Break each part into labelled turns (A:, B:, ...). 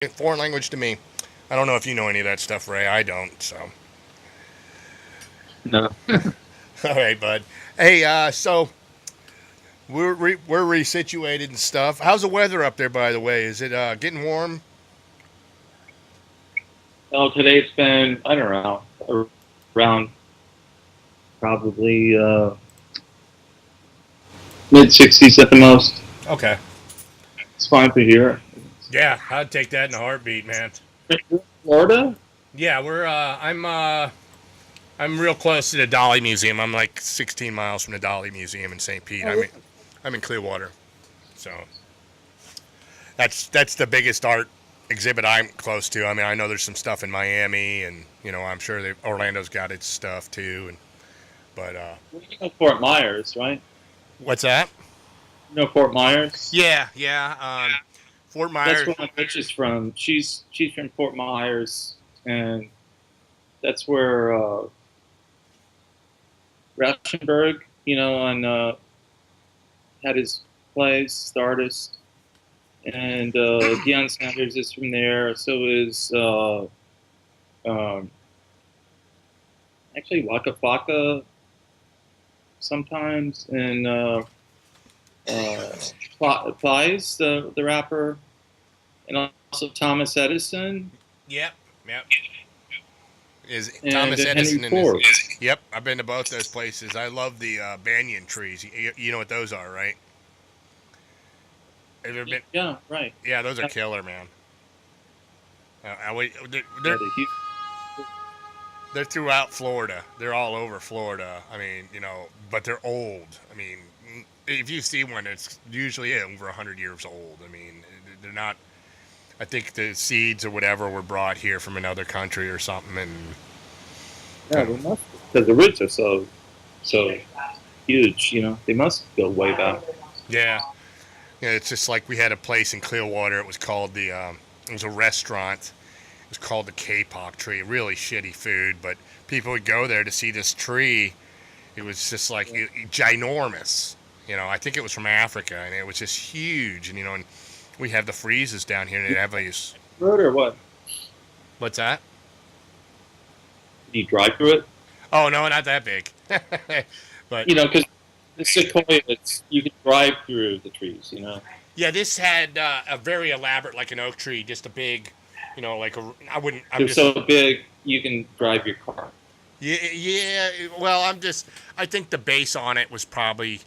A: foreign language to me. I don't know if you know any of that stuff, Ray. I don't. So,
B: No.
A: all right, bud. Hey, so we're resituated and stuff. How's the weather up there, by the way? Is it getting warm?
B: Oh, today it's been, I don't know, around probably mid 60s at the most.
A: Okay.
B: It's fine for here.
A: Yeah, I'd take that in a heartbeat, man.
B: Florida?
A: Yeah, we're. I'm real close to the Dolly Museum. I'm like 16 miles from the Dolly Museum in St. Pete.
B: Oh,
A: I'm in Clearwater, so that's the biggest art exhibit I'm close to. I mean, I know there's some stuff in Miami, and I'm sure Orlando's got its stuff too. And but
B: you know Fort Myers, right?
A: what's that?
B: You know Fort Myers?
A: Yeah, yeah. Fort
B: That's
A: Myers.
B: where my bitch is from. She's from Fort Myers, and that's where Rauschenberg, on had his plays, the artist, and Deion Sanders is from there. So is um, actually Waka Flocka sometimes, and uh, Plies, the rapper, and also Thomas Edison
A: Yep, yep. Is
B: and
A: Thomas
B: Henry
A: Edison in this?
B: Ford.
A: Yep, I've been to both those places. I love the banyan trees. You know what those are, right? Have you ever been?
B: Yeah, right.
A: Yeah, those are
B: Yeah,
A: killer, man.
B: yeah,
A: They're throughout Florida. They're all over Florida. I mean, but they're old. I mean, if you see one, it's usually over 100 years old. I mean, they're not. I think the seeds or whatever were brought here from another country or something, and I
B: yeah,
A: don't
B: they
A: know.
B: must because the roots are so huge. They must go way back.
A: Yeah, yeah. It's just like we had a place in Clearwater. It was called the. It was a restaurant. It was called the K-pop tree. Really shitty food, but people would go there to see this tree. It was just like ginormous. I think it was from Africa, and it was just huge. And we have the freezes down here, and they have these.
B: Road or what?
A: What's that?
B: Do you drive through it?
A: Oh no, not that big. But
B: Because the sequoias, you can drive through the trees.
A: yeah, this had a very elaborate, like an oak tree, just a big, like a. I wouldn't. I'm
B: They're
A: just.
B: so big you can drive your car.
A: Yeah, yeah. Well, I'm just. I think the base on it was probably,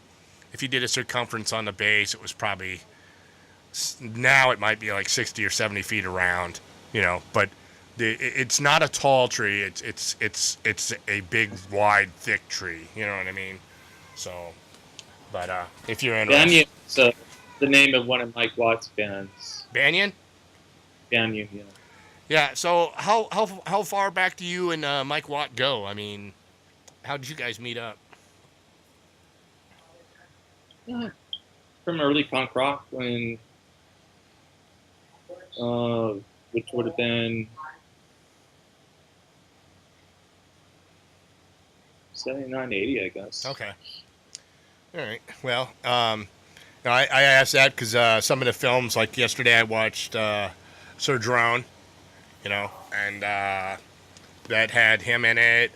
A: if you did a circumference on the base, it was probably. Now it might be like 60 or 70 feet around, but it's not a tall tree. It's a big, wide, thick tree. You know what I mean? So, but if you're interested,
B: Banyan is the name of one of Mike Watt's bands.
A: Banyan.
B: Banyan,
A: Yeah. So how far back do you and Mike Watt go? I mean, how did you guys meet up?
B: yeah. From early punk rock when, uh, which would have been 79, 80, I guess.
A: Okay. All right. Well, I asked that because some of the films, like yesterday, I watched Sir Drone, and that had him in it.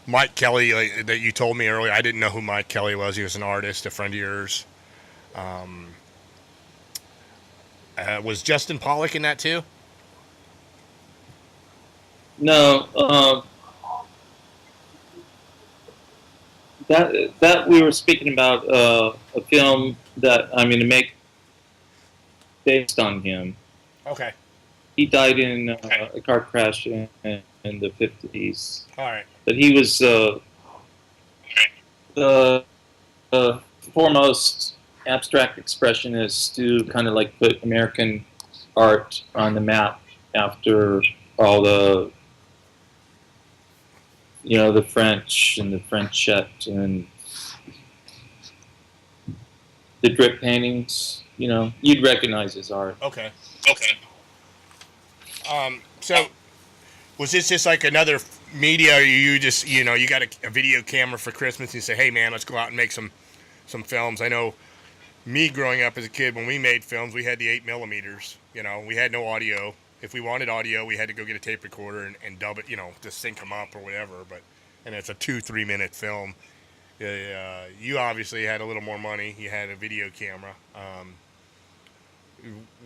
A: Mike Kelly, like, that you told me earlier, I didn't know who Mike Kelly was. He was an artist, a friend of yours. Um, was Justin Pollock in that too?
B: No, that we were speaking about a film that I'm going to make based on him.
A: Okay.
B: He died in a car crash in the 50s.
A: All right.
B: But he was the foremost abstract expressionist to kind of like put American art on the map after all the French and the Frenchette and the drip paintings. You'd recognize his art.
A: Okay. Okay. So was this just like another media? Or you just you got a video camera for Christmas and you say, hey man, let's go out and make some films. I know me growing up as a kid, when we made films, we had the 8 millimeters. You know, we had no audio. If we wanted audio, we had to go get a tape recorder and dub it. You know, to sync them up or whatever. But and it's a 2-3 minute film. You obviously had a little more money. You had a video camera.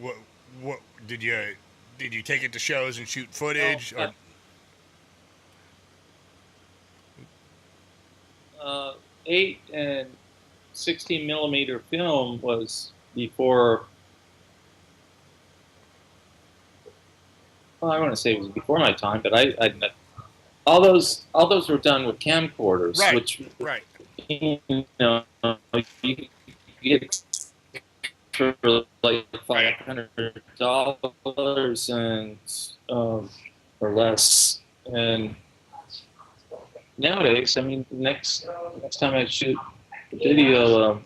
A: What what did you take it to shows and shoot
B: Well,
A: footage? Or
B: 8 and 16 millimeter film was before. Well, I want to say it was before my time, but all those were done with camcorders,
A: right,
B: which
A: right.
B: you know you get for like $500 and or less. And nowadays, I mean, next time I shoot a video,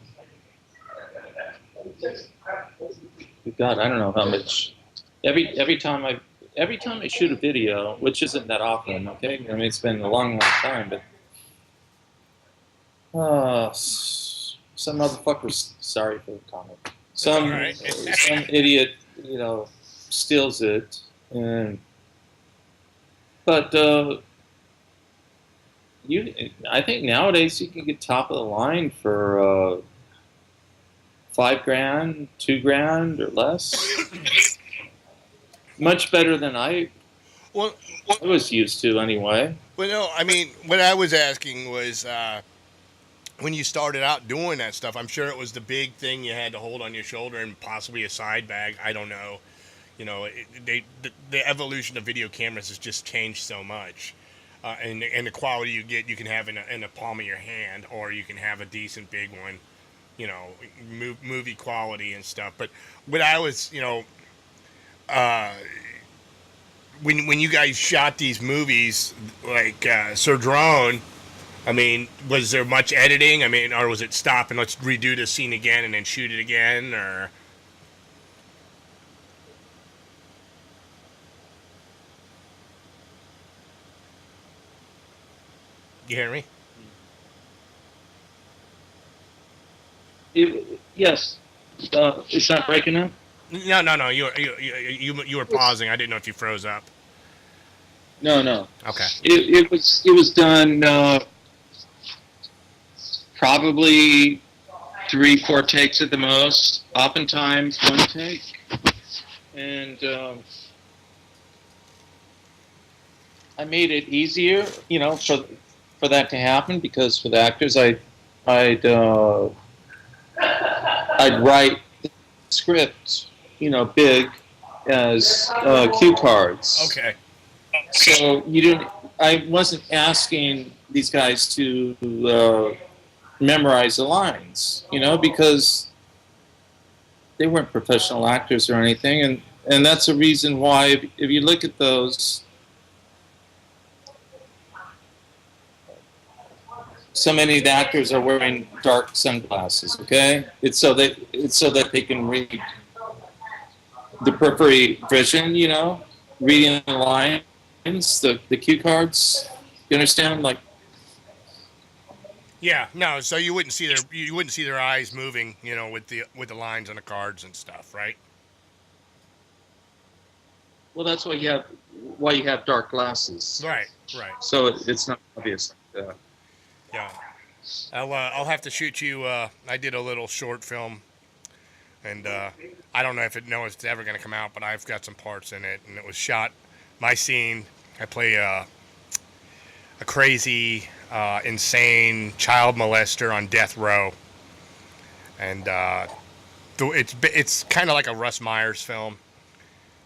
B: God, I don't know how much. Every time I shoot a video, which isn't that often, okay? I mean, it's been a long time, but some motherfuckers. Sorry for the comment. Some
A: Right.
B: some idiot, you know, steals it, and but I think nowadays you can get top of the line for $5,000, $2,000 or less. Much better than I
A: Well,
B: was used to, anyway.
A: well, no. I mean, what I was asking was when you started out doing that stuff. I'm sure it was the big thing you had to hold on your shoulder and possibly a side bag. I don't know. You know, the evolution of video cameras has just changed so much. And the quality you get, you can have in the palm of your hand, or you can have a decent big one, you know, movie quality and stuff. But what I was, you know, when you guys shot these movies, like Sir Drone, I mean, was there much editing? I mean, or was it stop and let's redo the scene again and then shoot it again, or? You hear me?
B: Yes. It's not breaking up?
A: No. You were pausing. I didn't know if you froze up.
B: No.
A: Okay.
B: It was done probably 3-4 takes at the most. Oftentimes 1 take, and I made it easier, you know, for that to happen, because for the actors, I'd write the script, you know, big as cue cards.
A: Okay.
B: So I wasn't asking these guys to memorize the lines, you know, because they weren't professional actors or anything, and that's a reason why if you look at those. So many of the actors are wearing dark sunglasses. Okay, it's so that they can read the periphery vision. You know, reading the lines, the cue cards. You understand? Like,
A: Yeah. No. So you wouldn't see their eyes moving. You know, with the lines on the cards and stuff, right?
B: well, that's why you have dark glasses.
A: Right. Right.
B: So it's not obvious.
A: Yeah. I'll have to shoot you. I did a little short film, and I don't know if it's ever going to come out, but I've got some parts in it, and it was shot. My scene, I play a crazy, insane child molester on death row, and it's kind of like a Russ Myers film,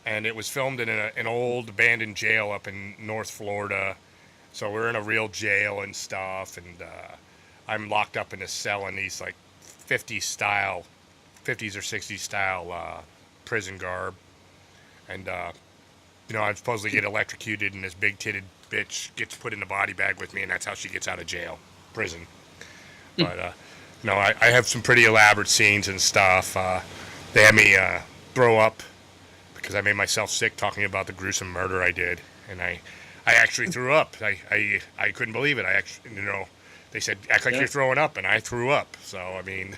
A: and it was filmed in an old abandoned jail up in North Florida. So we're in a real jail and stuff, and I'm locked up in a cell in these like 50s or 60s style prison garb, and you know, I supposedly get electrocuted, and this big-titted bitch gets put in the body bag with me, and that's how she gets out of prison. But you know, I have some pretty elaborate scenes and stuff. They had me throw up because I made myself sick talking about the gruesome murder I did, and I actually threw up. I couldn't believe it. I actually, you know, They said, act like
B: Yeah.
A: you're throwing up, and I threw up. So, I mean,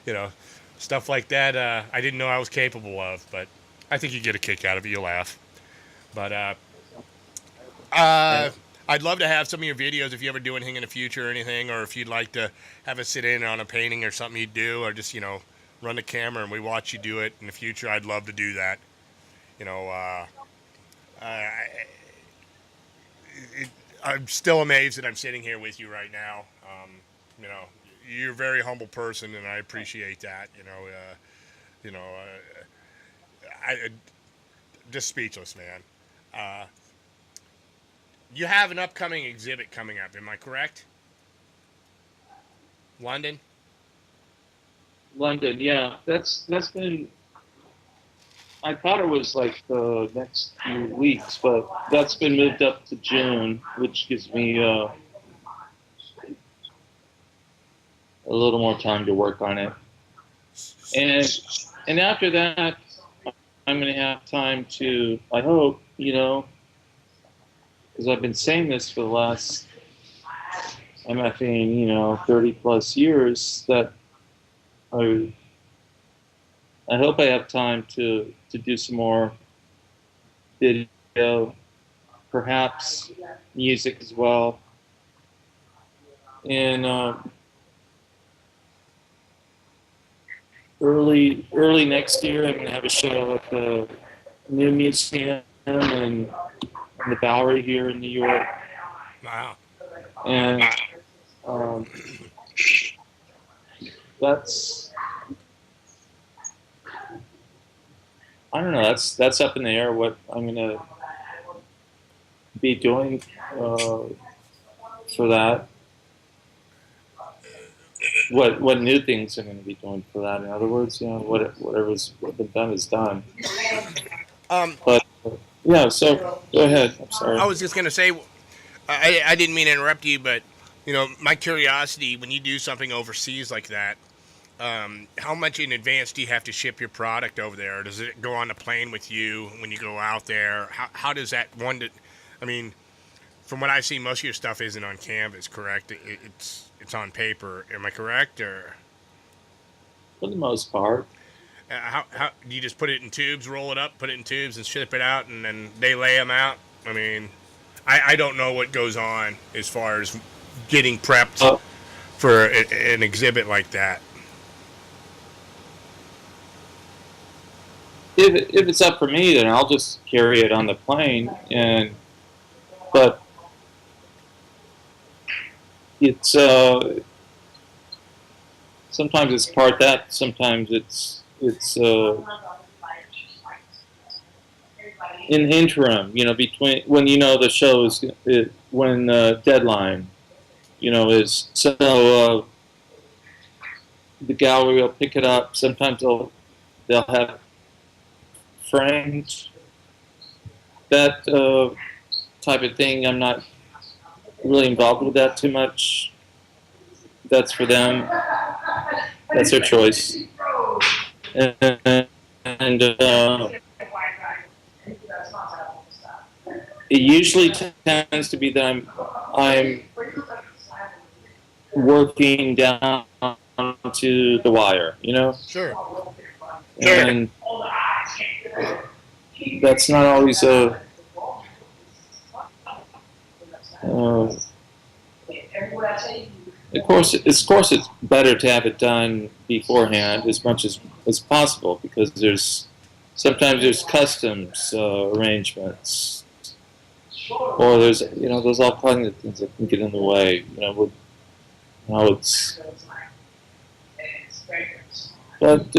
A: you know, stuff like that I didn't know I was capable of, but I think you get a kick out of it. You'll laugh. But
B: Yeah.
A: uh, I'd love to have some of your videos if you ever do anything in the future or anything, or if you'd like to have us sit in on a painting or something you do, or just, run the camera and we watch you do it in the future. I'd love to do that. You know, uh, it, I'm still amazed that I'm sitting here with you right now. You know, you're a very humble person, and I appreciate that. You know, I just speechless, man. Uh, you have an upcoming exhibit coming up. Am I correct? London.
B: London, yeah, that's been. I thought it was like the next few weeks, but that's been moved up to June, which gives me a little more time to work on it. And and after that, I'm going to have time to. I hope, because I've been saying this for the last MFing, 30 plus years, that I I hope I have time to do some more video, perhaps music as well. And early next year, I'm going to have a show at the new museum in the Bowery here in New York,
A: Wow.
B: and um, that's I don't know. That's up in the air. What I'm going to be doing for that. What new things I'm going to be doing for that? In other words, whatever's been done is done.
A: Um,
B: But yeah, so go ahead. I'm sorry.
A: I was just gonna say, I didn't mean to interrupt you, but my curiosity when you do something overseas like that, how much in advance do you have to ship your product over there? Or does it go on the plane with you when you go out there? How does that I mean, from what I've seen, most of your stuff isn't on canvas, correct? It's on paper. Am I correct? Or
B: For the most part.
A: how do you just put it in tubes, roll it up, put it in tubes, and ship it out, and then they lay them out? I mean, I don't know what goes on as far as getting prepped
B: Uh,
A: for an exhibit like that.
B: if it's up for me, then I'll just carry it on the plane. But it's sometimes it's part that, sometimes it's in interim. Between when the show is when deadline. Is so the gallery will pick it up. Sometimes they'll have frames, that type of thing. I'm not really involved with that too much. That's for them. That's their choice. And it usually tends to be that I'm working down to the wire.
A: Sure.
B: And that's not always uh, of course, it's better to have it done beforehand as much as possible, because sometimes there's customs arrangements, or there's all kinds of things that can get in the way. With how it's. But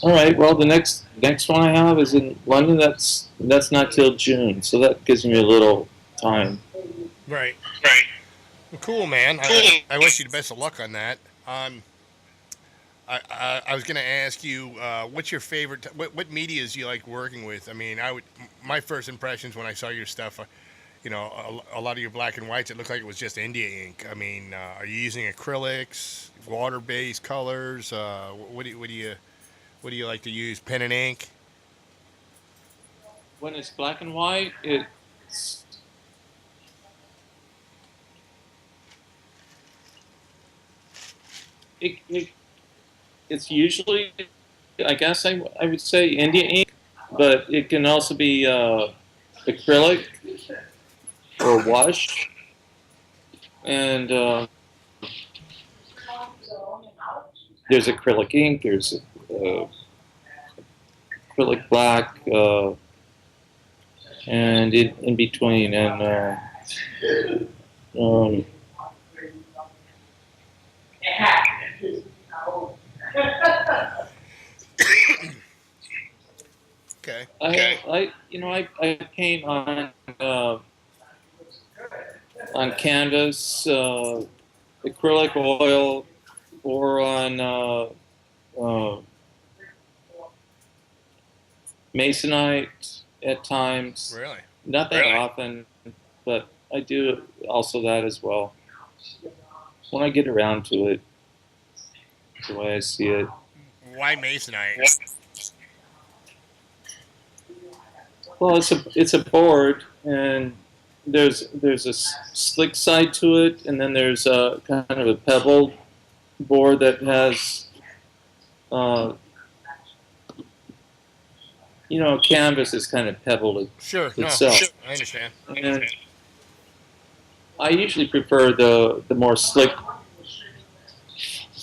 B: all right, well, the next one I have is in London. That's not till June, so that gives me a little time.
A: Right. Right. Well, cool, man. I wish you the best of luck on that. I was going to ask you, what's your favorite? What medias you like working with? I mean, my first impressions when I saw your stuff, a lot of your black and whites, it looked like it was just India ink. I mean, are you using acrylics, water-based colors? What do you like to use? Pen and ink?
B: When it's black and white, it's usually, I guess I would say India ink, but it can also be acrylic or wash, and there's acrylic ink, there's acrylic black, and in between, and um,
A: Okay.
B: I paint uh, on canvas, acrylic oil, or on masonite at times.
A: Really?
B: Not that often, but I do also that as well. When I get around to it, the way I see it.
A: Why masonite?
B: Well, it's a board, and there's a slick side to it, and then there's a kind of a pebble board that has, canvas is kind of pebbled
A: Sure. No.
B: itself.
A: Sure. I understand.
B: And I usually prefer the more slick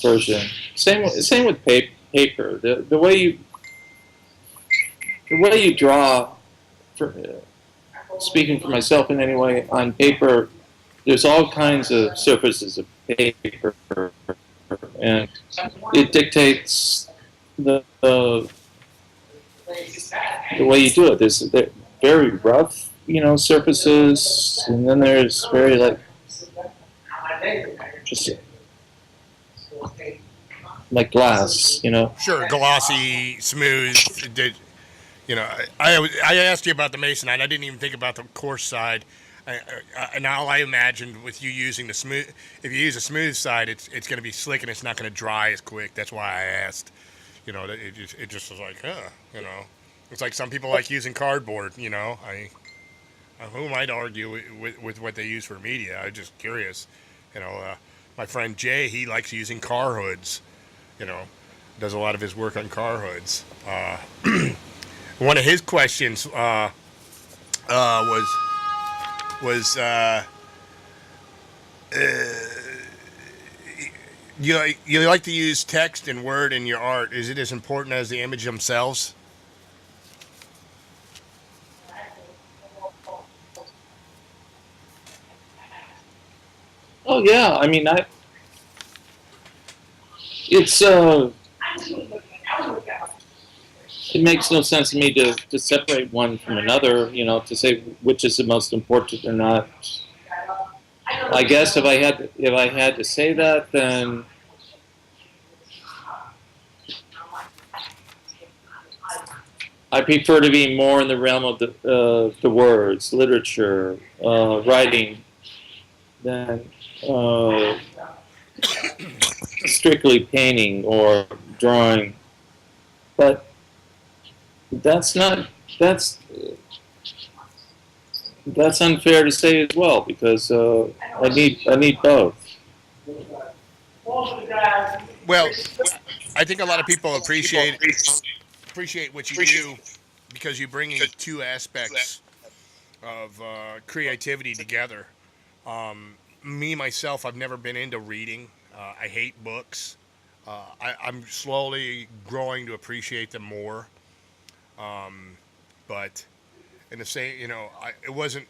B: version. Same with paper. The way you draw, speaking for myself in any way, on paper, there's all kinds of surfaces of paper, and it dictates the way you do it. There's very rough, surfaces, and then there's very just like glass,
A: Sure. Glossy, smooth. I asked you about the masonite. I didn't even think about the coarse side. And all I imagined with you using the smooth, if you use a smooth side, it's going to be slick and it's not going to dry as quick. That's why I asked. It just was like, it's like some people like using cardboard. Who might argue with what they use for media? I'm just curious. My friend Jay, he likes using car hoods. Does a lot of his work on car hoods. One of his questions was you like to use text and word in your art. Is it as important as the image themselves?
B: Oh yeah, I mean, it's it makes no sense to me to separate one from another. To say which is the most important or not. I guess if I had to say that, then I prefer to be more in the realm of the words, literature, writing, than strictly painting or drawing. But that's unfair to say as well, because I need both.
A: Well, I think a lot of people appreciate what you do because you bring in two aspects of creativity together. Me myself, I've never been into reading. I hate books. I'm slowly growing to appreciate them more. But in the same, it wasn't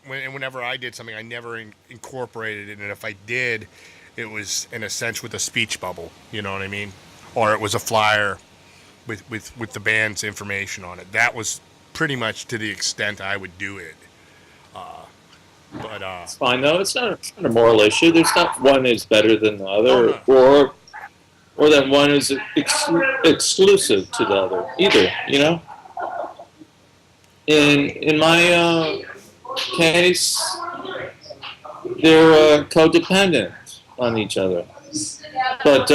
A: whenever I did something, I never incorporated it, and if I did, it was in a sense with a speech bubble. You know what I mean? Or it was a flyer with the band's information on it. That was pretty much to the extent I would do it. But
B: It's fine though. It's not a moral issue. There's not one is better than the other,
A: no.
B: or that one is exclusive to the other either. In my case, they're codependent on each other, but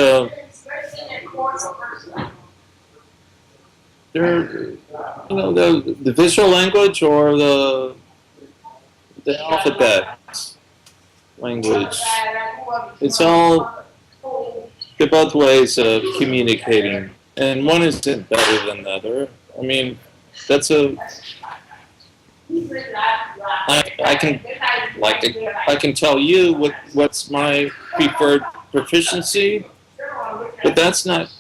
B: they're the visual language or the alphabet language. It's all they're both ways of communicating, and one isn't better than the other. I mean, that's a I can I can tell you what's my preferred proficiency, but that's not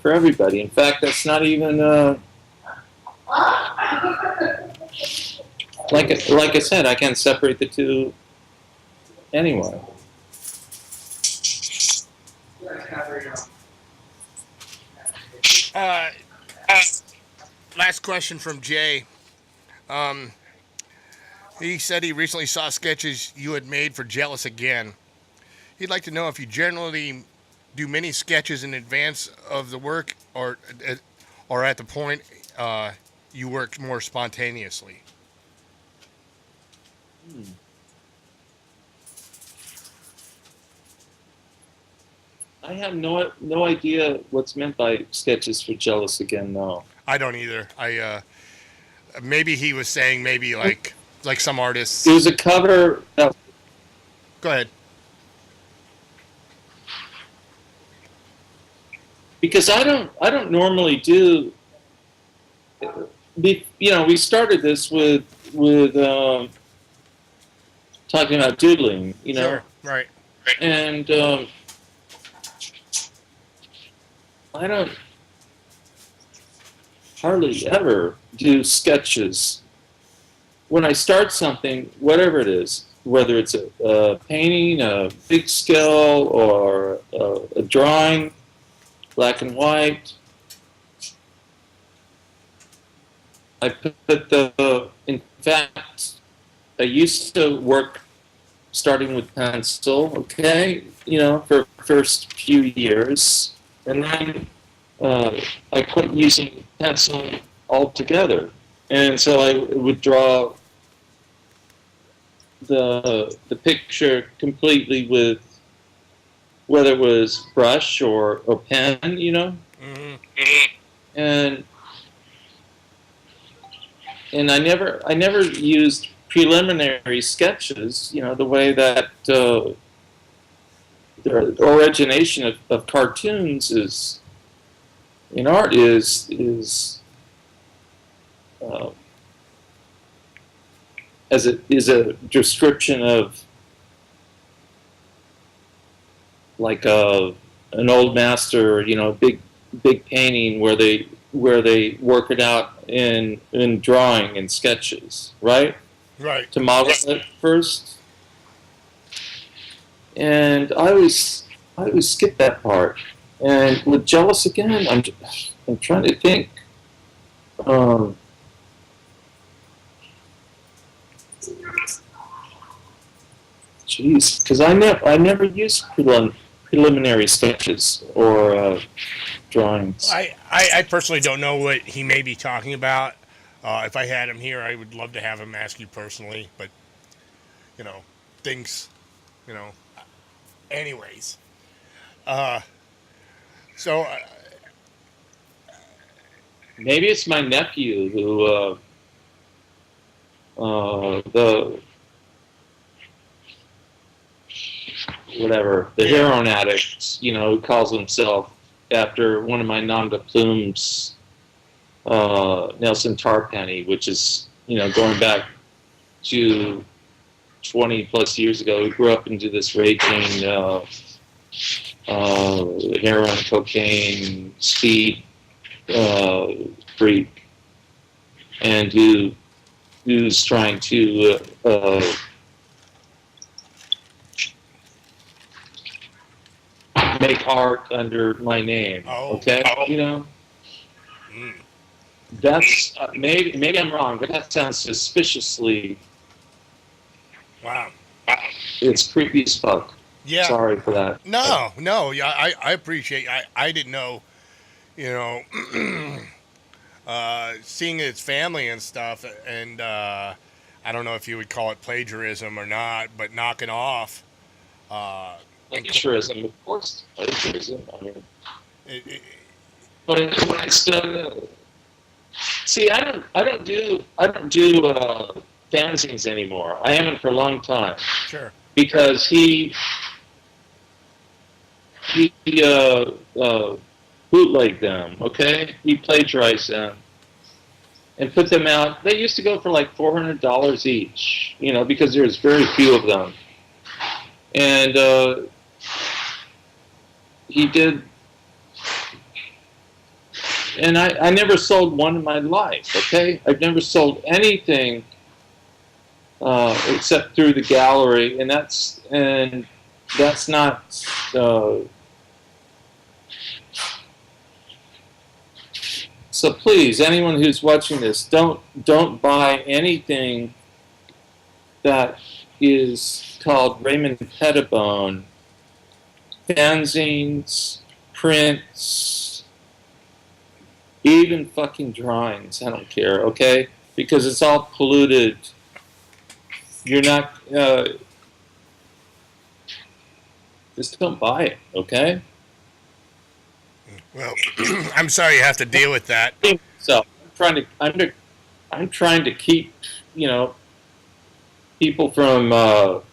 B: for everybody. In fact, that's not even like I said, I can't separate the two anyway.
A: Uh, last question from Jay. Um, he said he recently saw sketches you had made for Jealous Again. He'd like to know if you generally do many sketches in advance of the work, or at the point you work more spontaneously.
B: I have no idea what's meant by sketches for Jealous Again. No.
A: I don't either. I maybe he was saying maybe like some artists.
B: It was a cover.
A: Go ahead.
B: Because I don't normally do. We started this with talking about doodling,
A: Sure. Right.
B: and I don't hardly ever do sketches. When I start something, whatever it is, whether it's a painting, a big scale, or a drawing, black and white, I put in fact, I used to work starting with pencil, okay, for the first few years. And then I quit using pencil altogether. And so I would draw the picture completely with, whether it was brush or pen,
A: Mm-hmm.
B: And I never used preliminary sketches, the way that the origination of cartoons is in art is as it is a description of like an old master, big painting where they work it out in drawing and sketches, right?
A: Right.
B: To model it first. And I always skip that part. And with Jealous Again, I'm trying to think. Jeez, because I never use preliminary sketches or drawings.
A: I personally don't know what he may be talking about. If I had him here, I would love to have him ask you personally, but things, anyways. So
B: maybe it's my nephew who the heroin addict, who calls himself after one of my nom de plumes, Nelson Tarpenny, which is, going back to 20 plus years ago. We grew up into this raging heroin, cocaine, speed freak, and who's trying to make art under my name.
A: Oh.
B: Okay, That's maybe I'm wrong, but that sounds suspiciously.
A: Wow.
B: It's creepy as fuck.
A: Yeah.
B: Sorry for that.
A: No. Yeah, I appreciate. I didn't know. Seeing his family and stuff, and I don't know if you would call it plagiarism or not, but knocking off.
B: Plagiarism, of course. Plagiarism. I mean, but it's see, I don't do fanzines anymore. I haven't for a long time.
A: Sure.
B: Because he bootlegged them. Okay, he plagiarized them and put them out. They used to go for like $400 each, because there's very few of them. And he did, and I never sold one in my life. Okay, I've never sold anything except through the gallery, and that's not. So please, anyone who's watching this, don't buy anything that is called Raymond Pettibon, fanzines, prints, even fucking drawings. I don't care, okay? Because it's all polluted. You're not. Just don't buy it, okay?
A: Well, I'm sorry you have to deal with that.
B: So I'm trying to keep people from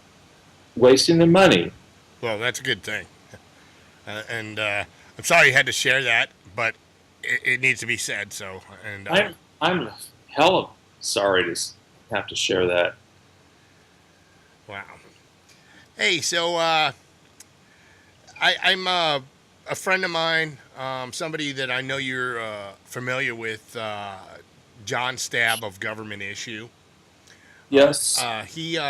B: wasting their money.
A: Well, that's a good thing. And I'm sorry you had to share that, but it needs to be said. So, and
B: I'm hella sorry to have to share that.
A: wow. Hey, so I'm a friend of mine, somebody that I know you're familiar with, John Stab of Government Issue.
B: Yes.
A: He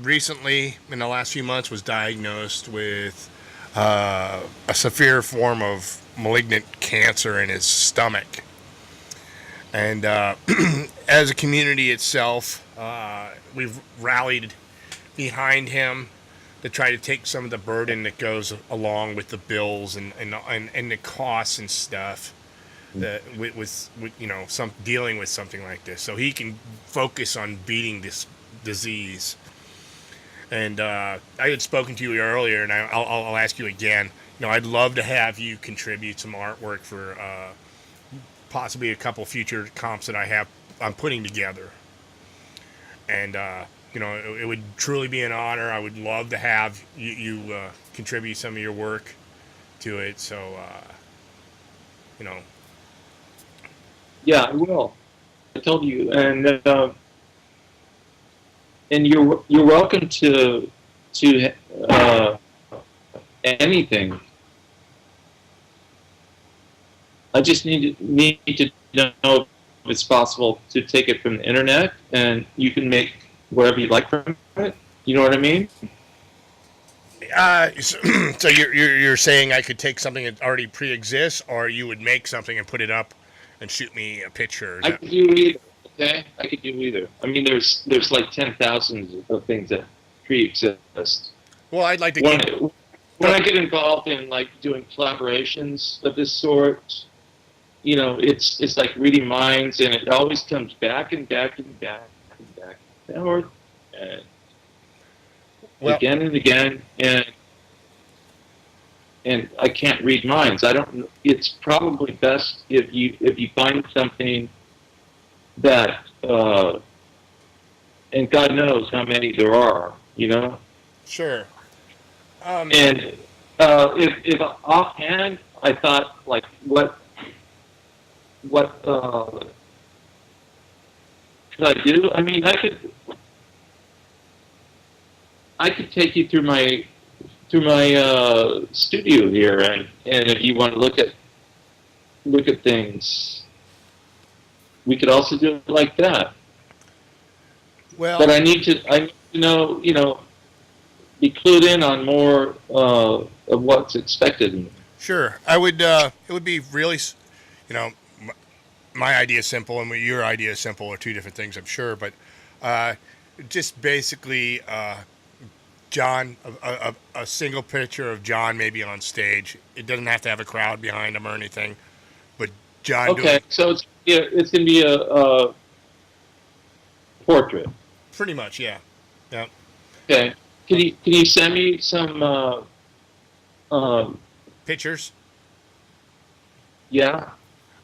A: recently, in the last few months, was diagnosed with a severe form of malignant cancer in his stomach. And as a community itself, we've rallied behind him to try to take some of the burden that goes along with the bills and the costs and stuff that with some dealing with something like this, so he can focus on beating this disease. And I had spoken to you earlier, and I'll ask you again. I'd love to have you contribute some artwork for possibly a couple future comps that I'm putting together. And it would truly be an honor. I would love to have you contribute some of your work to it. So,
B: Yeah, I will. I told you, and you're welcome to anything. I just need to know if it's possible to take it from the internet, and you can make whatever you like from it. You know what I mean?
A: So you're saying I could take something that already pre-exists, or you would make something and put it up and shoot me a picture?
B: I could do either. Okay, I could do either. I mean, there's like 10,000 of things that pre-exist.
A: Well, I'd like to.
B: When I get involved in like doing collaborations of this sort, it's like reading minds, and it always comes back and back and back and back and forth, and again and again, and I can't read minds. I don't. It's probably best if you find something that, and God knows how many there are.
A: Sure.
B: And if offhand, I thought like what could I do? I mean, I could take you through my studio here, and if you want to look at things, we could also do it like that.
A: Well,
B: but I need to know, be clued in on more of what's expected.
A: Sure, I would. It would be really, my idea is simple, and your idea is simple are two different things, I'm sure. But just basically, John, a single picture of John maybe on stage. It doesn't have to have a crowd behind him or anything, but John.
B: Okay, so it's going to be a portrait.
A: Pretty much, yeah. Yeah.
B: Okay. Can you send me some
A: pictures?
B: Yeah.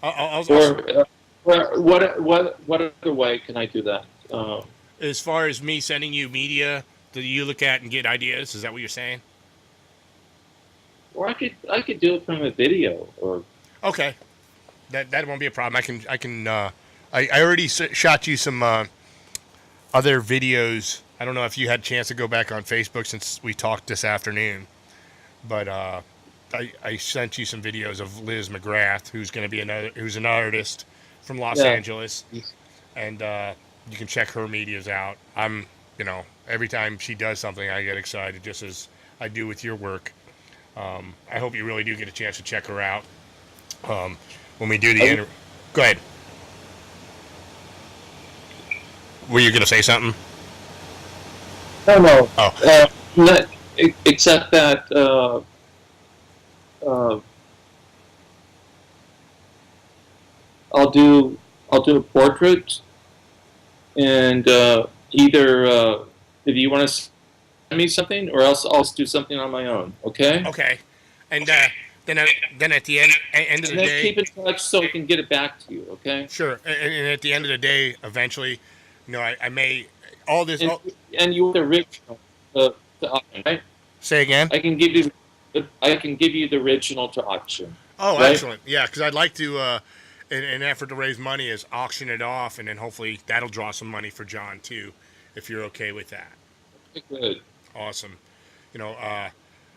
A: Or
B: what other way can I do that?
A: As far as me sending you media that you look at and get ideas, is that what you're saying?
B: Or I could do it from a video. Or
A: Okay, that won't be a problem. I already shot you some other videos. I don't know if you had a chance to go back on Facebook since we talked this afternoon, but I sent you some videos of Liz McGrath, who's an artist from Los
B: yeah,
A: Angeles, and you can check her medias out. Every time she does something, I get excited, just as I do with your work. I hope you really do get a chance to check her out when we do the interview. Go ahead. Were you gonna say something?
B: no.
A: Oh,
B: Not, except that uh, I'll do a portrait, and either if you want to send me something, or else I'll just do something on my own. Okay.
A: okay. And then at the end of the
B: And then
A: day,
B: keep in touch so I can get it back to you. Okay.
A: sure. And at the end of the day, eventually, I may all this.
B: And you want the original to auction, right?
A: Say again.
B: I can give you the original to auction.
A: Oh,
B: Right?
A: excellent. Yeah, because I'd like to, in an effort to raise money, is auction it off, and then hopefully that'll draw some money for John too, if you're okay with that.
B: Good.
A: Awesome. You know,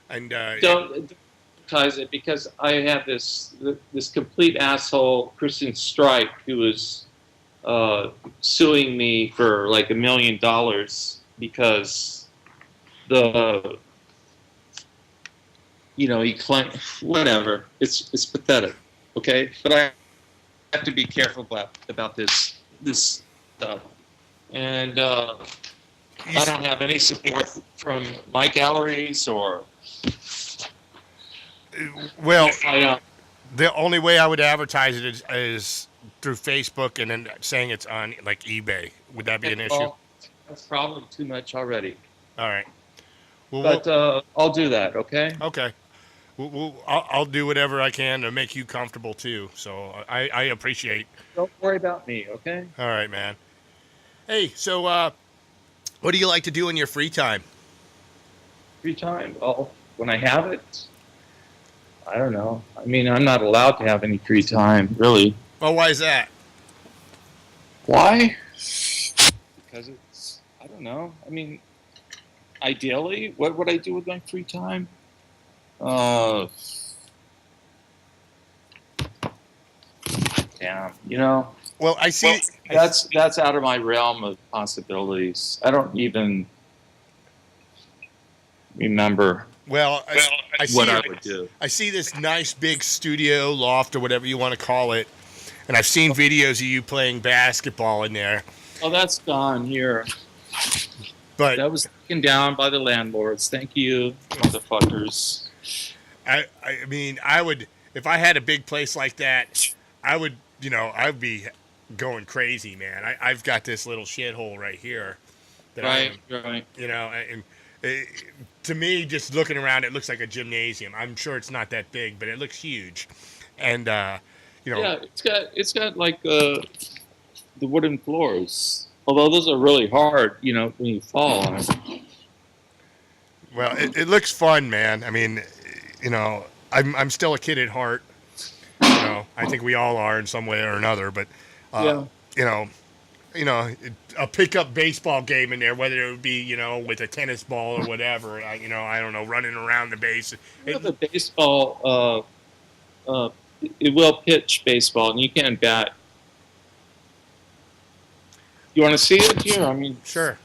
A: and
B: Don't advertise it, because I have this complete asshole Christian Strike who is suing me for like $1 million because he claimed whatever. It's pathetic. Okay, but I have to be careful about this stuff, and I don't have any support from my galleries or.
A: well,
B: I,
A: the only way I would advertise it is through Facebook and then saying it's on like eBay. Would that be an issue?
B: well, that's probably too much already.
A: All right. Well,
B: But I'll do that. Okay.
A: okay. I'll do whatever I can to make you comfortable too. So I appreciate.
B: Don't worry about me. Okay.
A: All right, man. Hey, so what do you like to do in your free time?
B: Free time. Well, when I have it, I don't know. I mean, I'm not allowed to have any free time, really.
A: Oh, why is that?
B: Why? Because I don't know. I mean, ideally, what would I do with my free time? Damn,
A: Well, I see.
B: Well, that's out of my realm of possibilities. I don't even remember
A: Well, I see.
B: what I would do.
A: I see this nice big studio loft or whatever you want to call it, and I've seen videos of you playing basketball in there.
B: Oh, that's gone here.
A: But
B: That was taken down by the landlords. Thank you, motherfuckers.
A: I mean, I would, if I had a big place like that, I'd be going crazy, man. I've got this little shithole right here that
B: Right.
A: and to me, just looking around, it looks like a gymnasium. I'm sure it's not that big, but it looks huge. And
B: Yeah, it's got like the wooden floors. Although those are really hard, when you fall on it.
A: well, it looks fun, man. I mean, I'm still a kid at heart. I think we all are in some way or another. But
B: Yeah.
A: a pickup baseball game in there, whether it would be with a tennis ball or whatever. I don't know, running around the base.
B: The baseball, it will pitch baseball, and you can bat. You want to see it here? I mean,
A: Sure.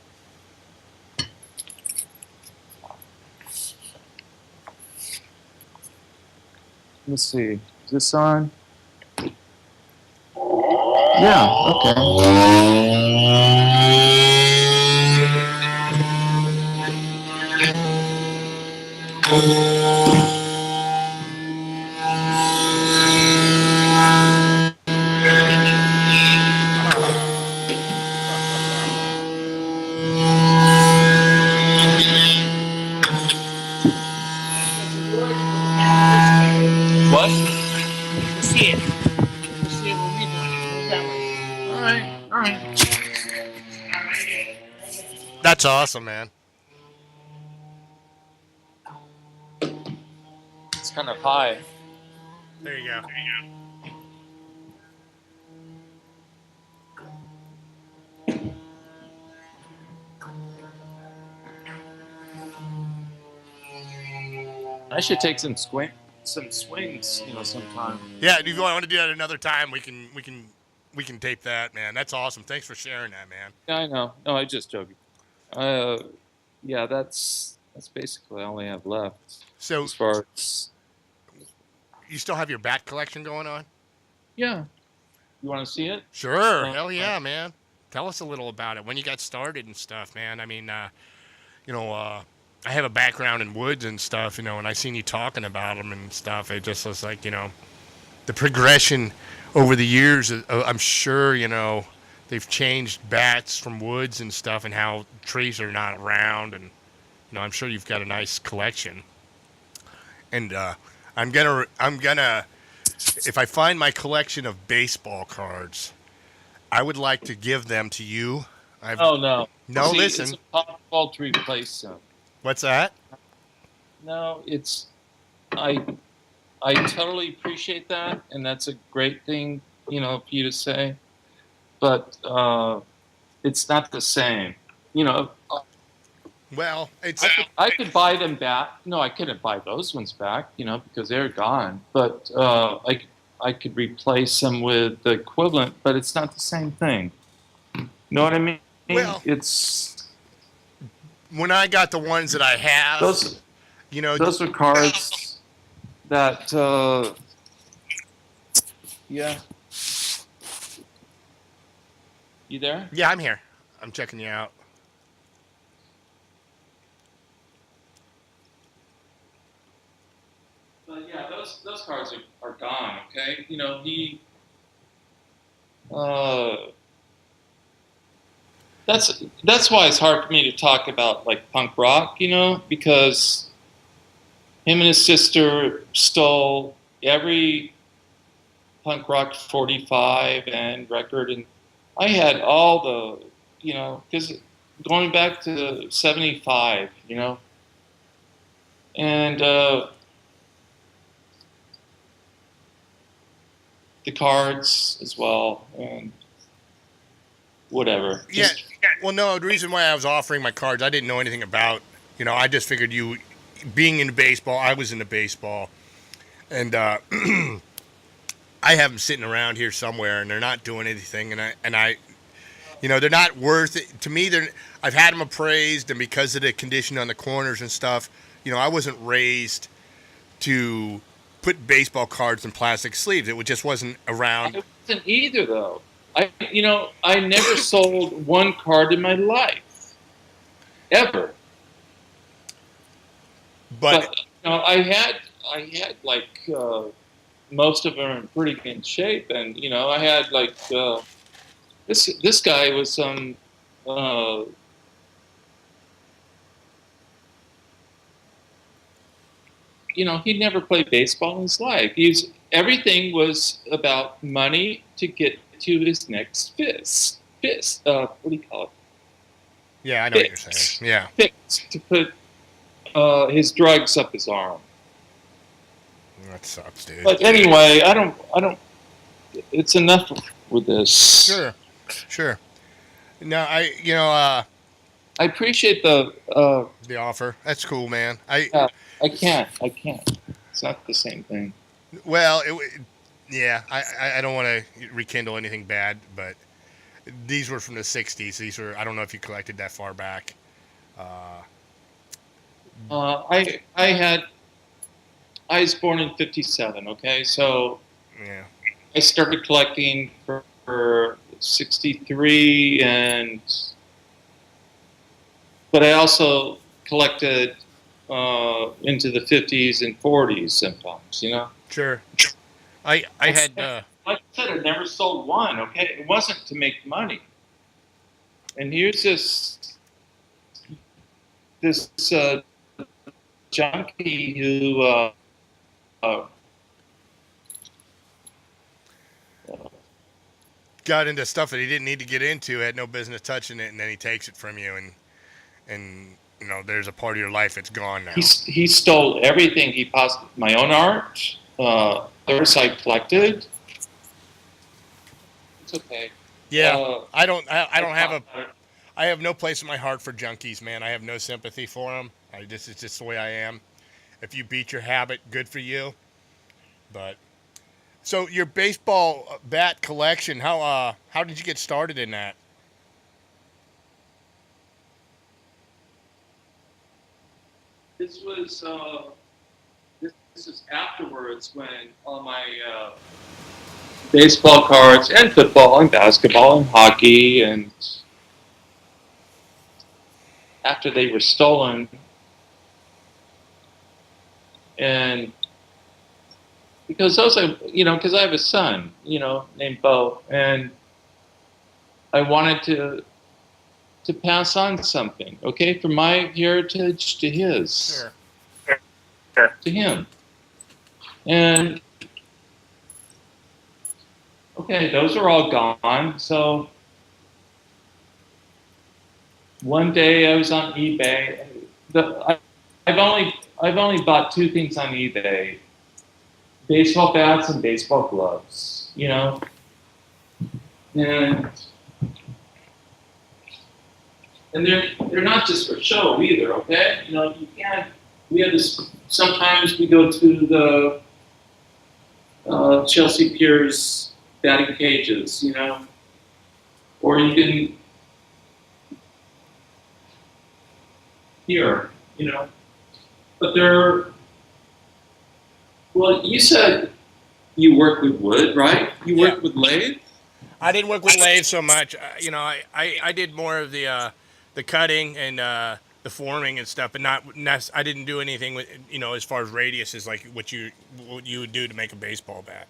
B: let's see. Is this on? Yeah. Okay. What? See it. See it when we do it. That way. All right. All right.
A: That's awesome, man.
B: It's kind of high.
A: There you go.
B: I should take some swings, sometime.
A: Yeah, if you want to do that another time, we can tape that, man. That's awesome. Thanks for sharing that, man.
B: Yeah, I know. No, I just joking. Uh, yeah, that's basically all I have left
A: So
B: as far as.
A: you still have your bat collection going on?
B: Yeah, you want to see it?
A: Sure. Hell yeah, man. Tell us a little about it. When you got started and stuff, man. I mean, I have a background in woods and stuff, and I seen you talking about them and stuff. It just was like, the progression over the years. I'm sure, they've changed bats from woods and stuff, and how trees are not around, and I'm sure you've got a nice collection. And I'm gonna, if I find my collection of baseball cards, I would like to give them to you.
B: Oh no.
A: No,
B: See,
A: listen.
B: it's impossible to replace them.
A: What's that?
B: No, it's I totally appreciate that, and that's a great thing, for you to say. But it's not the same.
A: Well, it's
B: I could buy them back. No, I couldn't buy those ones back, because they're gone. But I could replace them with the equivalent, but it's not the same thing. Know what I mean?
A: Well,
B: it's
A: when I got the ones that I have,
B: those are cards that yeah. You there?
A: Yeah, I'm here. I'm checking you out.
B: But yeah, those cards are gone. Okay, he. That's why it's hard for me to talk about like punk rock, because him and his sister stole every punk rock 45 and record, and I had all the, because going back to 75, and the cards as well, and whatever.
A: Yeah. Well, no, the reason why I was offering my cards, I didn't know anything about, I just figured you, being into baseball, I was into baseball. And I have them sitting around here somewhere, and they're not doing anything. And I they're not worth it. To me, I've had them appraised, and because of the condition on the corners and stuff, I wasn't raised to put baseball cards in plastic sleeves. It just wasn't around.
B: I wasn't either, though. I never sold one card in my life, ever. But I had like most of them in pretty good shape, and I had like this guy was some he never played baseball in his life. Everything was about money to get to his next fist. What do you call it?
A: Yeah, I know what you're saying. Yeah.
B: Fix to put his drugs up his arm.
A: That sucks, dude.
B: But anyway, I don't. It's enough with this.
A: Sure. No, I
B: appreciate the
A: offer. That's cool, man.
B: I can't. It's not the same thing.
A: Well, I don't want to rekindle anything bad, but these were from the 60s. These were, I don't know if you collected that far back.
B: I was born in 57, okay? So
A: yeah.
B: I started collecting for 63, but I also collected into the 50s and 40s sometimes,
A: Sure. I had
B: like I said, I never sold one, okay? It wasn't to make money. And here's this junkie who
A: got into stuff that he didn't need to get into, had no business touching it, and then he takes it from you, and there's a part of your life that's gone now.
B: He stole everything he possibly. My own art, things I collected. It's okay.
A: Yeah, I
B: I
A: don't have
B: thought
A: a,
B: about it.
A: I have no place in my heart for junkies, man. I have no sympathy for them. It's just the way I am. If you beat your habit, good for you. But so your baseball bat collection, how did you get started in that?
B: This was this is afterwards when all my baseball cards and football and basketball and hockey and after they were stolen and because those are because I have a son named Bo and I wanted to pass on something from my heritage to his
A: Sure.
B: to him and those are all gone so one day I was on eBay. I've only bought two things on eBay: baseball bats and baseball gloves. And they're not just for show either. Okay, you can't. We have this. Sometimes we go to the Chelsea Piers batting cages, or you can here, But they're well. You said you work with wood, right? You
A: Yeah.
B: work with lathe.
A: I didn't work with lathe so much. I did more of the cutting and the forming and stuff, but I didn't do anything with as far as radiuses like what you would do to make a baseball bat.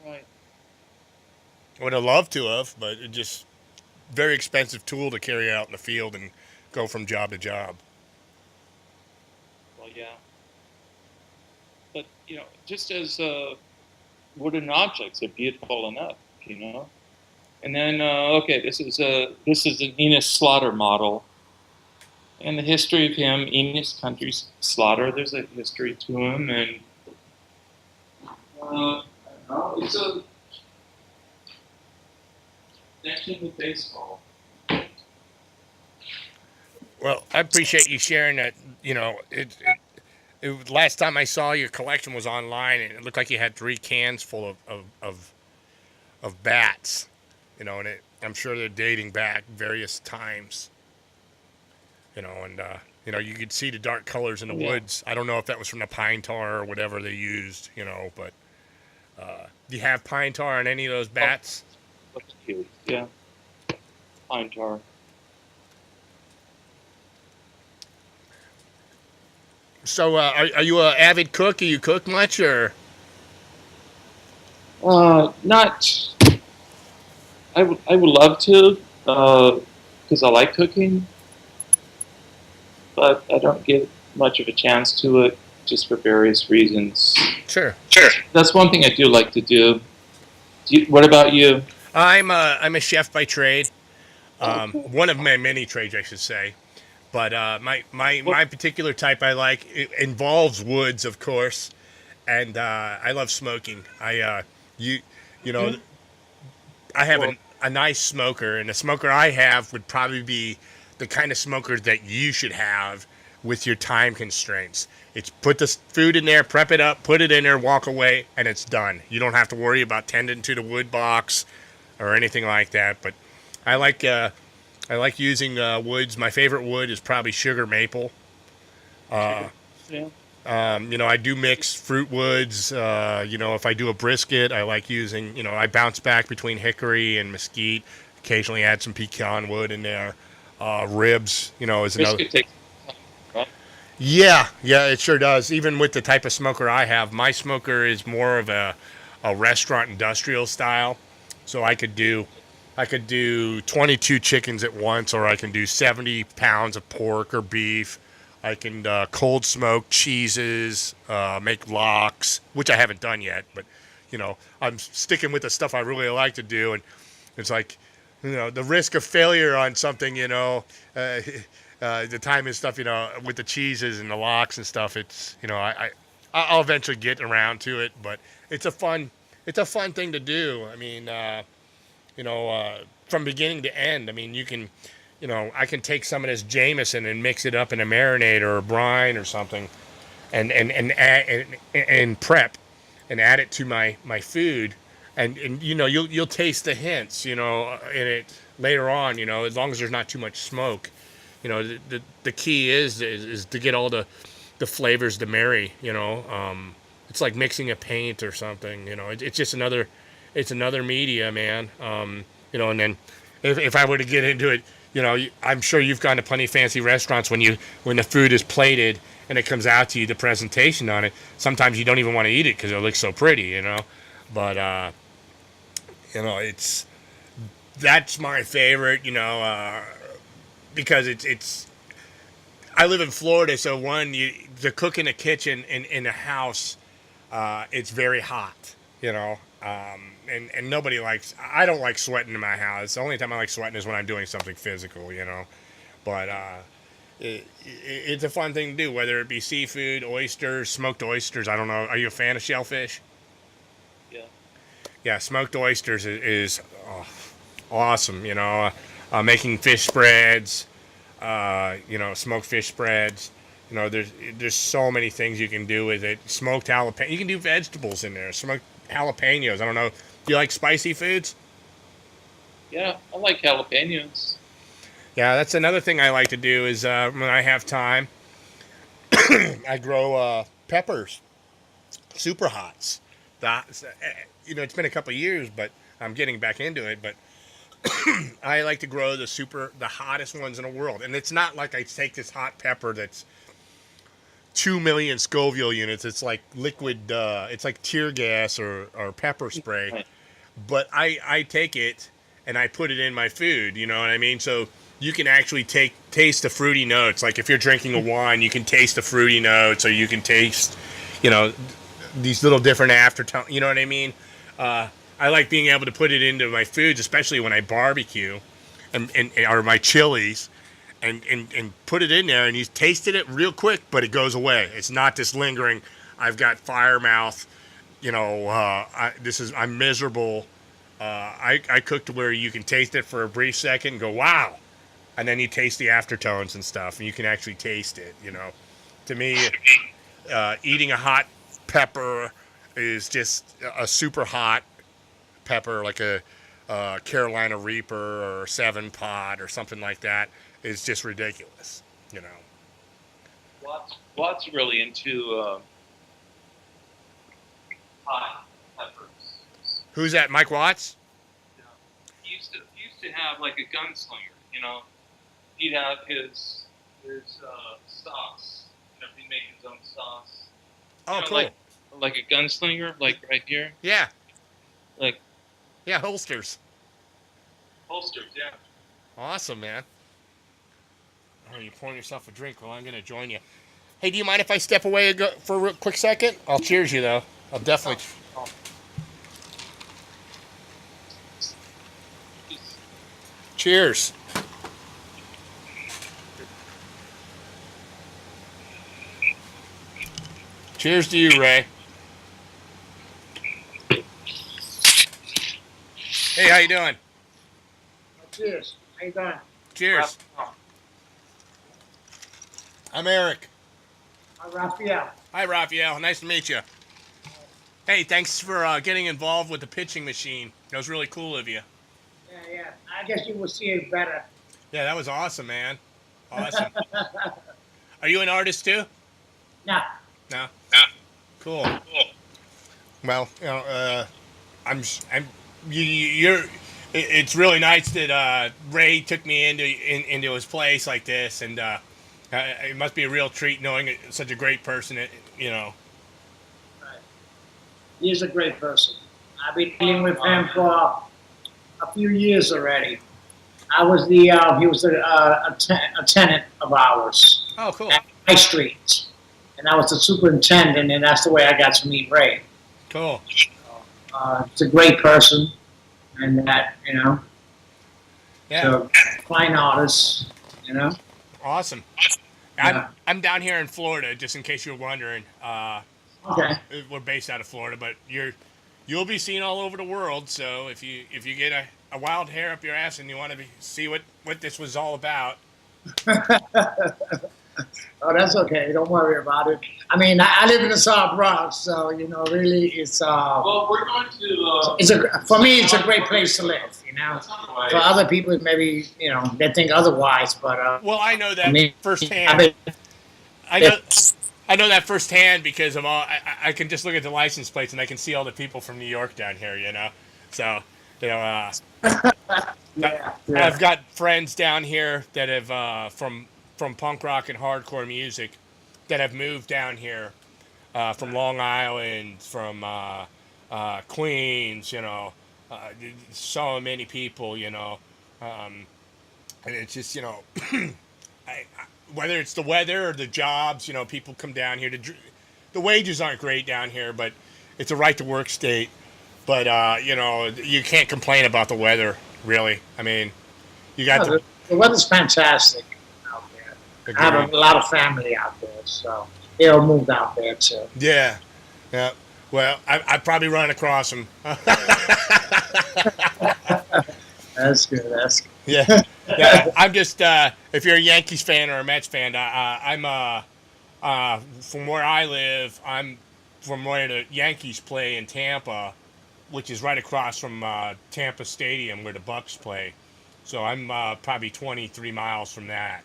B: Right.
A: I would have loved to have, but it just very expensive tool to carry out in the field and go from job to job.
B: Well, yeah. But just as wooden objects are beautiful enough. And then this is an Enos Slaughter model, and the history of him, Enos Country Slaughter. There's a history to him, and I don't know, it's a connection with baseball.
A: Well, I appreciate you sharing that. Last time I saw your collection was online, and it looked like you had 3 cans full of bats. And I'm sure they're dating back various times. And you could see the dark colors in the
B: Yeah.
A: woods. I don't know if that was from the pine tar or whatever they used. But do you have pine tar on any of those bats?
B: That's cute. Yeah. Pine tar.
A: So, are you a avid cook? Do you cook much, or?
B: Not. I would love to, because I like cooking, but I don't give much of a chance to it just for various reasons.
A: Sure.
B: That's one thing I do like to do. What about you?
A: I'm a chef by trade.
B: Okay.
A: One of my many trades, I should say. But
B: What?
A: my particular type I like it involves woods, of course, and I love smoking. You you know
B: Okay.
A: I have
B: Well,
A: a nice smoker, and the smoker I have would probably be the kind of smoker that you should have with your time constraints. It's put the food in there, prep it up, put it in there, walk away, and it's done. You don't have to worry about tending to the wood box or anything like that. But I like uh, I like using woods. My favorite wood is probably sugar maple.
B: sugar. Yeah.
A: I do mix fruit woods. If I do a brisket, I like using, I bounce back between hickory and mesquite. Occasionally add some pecan wood in there. Ribs, is another.
B: Brisket takes time, right?
A: Yeah, it sure does. Even with the type of smoker I have, my smoker is more of a restaurant industrial style. So I could do 22 chickens at once, or I can do 70 pounds of pork or beef. I can cold smoke cheeses, make lox, which I haven't done yet, but I'm sticking with the stuff I really like to do, and it's like, the risk of failure on something, the time and stuff, with the cheeses and the locks and stuff. It's, I'll eventually get around to it, but it's a fun thing to do. I mean, from beginning to end. I mean, you can, I can take some of this Jameson and mix it up in a marinade or a brine or something, and prep and add it to my food, and you'll taste the hints, in it later on, as long as there's not too much smoke. The key is to get all the flavors to marry. It's like mixing a paint or something. It's just another media, man. And then if I were to get into it, I'm sure you've gone to plenty of fancy restaurants when the food is plated and it comes out to you, the presentation on it. Sometimes you don't even want to eat it because it looks so pretty, But that's my favorite, because it's. I live in Florida, so to cook in a kitchen in a house, it's very hot, and nobody likes. I don't like sweating in my house. The only time I like sweating is when I'm doing something physical, But it's a fun thing to do, whether it be seafood, oysters, smoked oysters. I don't know. Are you a fan of shellfish?
B: Yeah.
A: Yeah, smoked oysters is awesome. Making fish spreads, smoked fish spreads. There's so many things you can do with it. Smoked jalapeno. You can do vegetables in there. Smoked jalapenos. I don't know. Do you like spicy foods?
B: Yeah, I like jalapenos.
A: Yeah, that's another thing I like to do is when I have time, I grow peppers, super hots. It's been a couple of years, but I'm getting back into it. But I like to grow the hottest ones in the world. And it's not like I take this hot pepper that's 2 million Scoville units. It's like liquid, it's like tear gas or pepper spray. But I take it and I put it in my food, you know what I mean? So you can actually taste the fruity notes. Like if you're drinking a wine, you can taste the fruity notes, or you can taste, these little different aftertones, you know what I mean? I like being able to put it into my foods, especially when I barbecue or my chilies, and put it in there, and you tasted it real quick, but it goes away. It's not this lingering, I've got fire mouth, I'm miserable. I cook to where you can taste it for a brief second and go, wow. And then you taste the aftertones and stuff, and you can actually taste it, To me, eating a hot pepper is just a super hot pepper, like a Carolina Reaper or 7-Pot or something like that, is just ridiculous,
B: Watt's really into hot peppers.
A: Who's that, Mike Watts?
B: Yeah. He used to have like a gunslinger, He'd have his sauce. He'd make his own sauce.
A: Oh, cool.
B: Like a gunslinger, like right here.
A: Yeah.
B: Yeah,
A: holsters.
B: Holsters, yeah.
A: Awesome, man. Oh, you're pouring yourself a drink. Well, I'm going to join you. Hey, do you mind if I step away for a real quick second? I'll cheers you, though. I'll definitely...
B: Oh.
A: Cheers. Cheers to you, Ray. Hey, how you doing?
C: Cheers. How you doing?
A: Cheers. I'm Eric.
C: Hi, Raphael.
A: Hi, Raphael. Nice to meet you. Hey, thanks for getting involved with the pitching machine. That was really cool of you.
C: Yeah. I guess you will see it better.
A: Yeah, that was awesome, man. Awesome. Are you an artist too?
C: No.
A: No. Cool. Well, it's really nice that Ray took me into his place like this, and it must be a real treat knowing such a great person. Right.
C: He is a great person. I've been dealing with him for a few years already. He was a tenant of ours.
A: Oh, cool.
C: At High Street. And I was the superintendent, and that's the way I got to meet Ray.
A: Cool.
C: He's a great person, and that,
A: Yeah.
C: So fine artists, you know.
A: Awesome.
C: Yeah.
A: I'm down here in Florida, just in case you're wondering.
C: Okay.
A: We're based out of Florida, but you'll be seen all over the world. So if you get a wild hair up your ass and you want to see what this was all about,
C: Oh, that's okay. Don't worry about it. I mean, I live in the South Bronx, so you know, really, it's
B: Well, we're going to.
C: it's a for me, it's a great place to live. You know, for other people, maybe you know they think otherwise, but
A: well, I know that
C: I mean,
A: firsthand.
C: I mean,
A: I know that firsthand because of all. I can just look at the license plates and I can see all the people from New York down here. You know, so you know,
C: yeah,
A: I've got friends down here that have from punk rock and hardcore music that have moved down here from Long Island, from Queens. You know, so many people. You know, and it's just you know. Whether it's the weather or the jobs, you know, people come down here the wages aren't great down here, but it's a right to work state. But you know, you can't complain about the weather, really. I mean, you got
C: the weather's fantastic out there. I have
A: agreed.
C: a lot of family out there, so they all moved out there too.
A: Yeah, yeah. Well, I probably run across them.
C: That's good. That's good.
A: Yeah, yeah. I'm just if you're a Yankees fan or a Mets fan, I'm from where I live. I'm from where the Yankees play in Tampa, which is right across from Tampa Stadium where the Bucks play. So I'm probably 23 miles from that,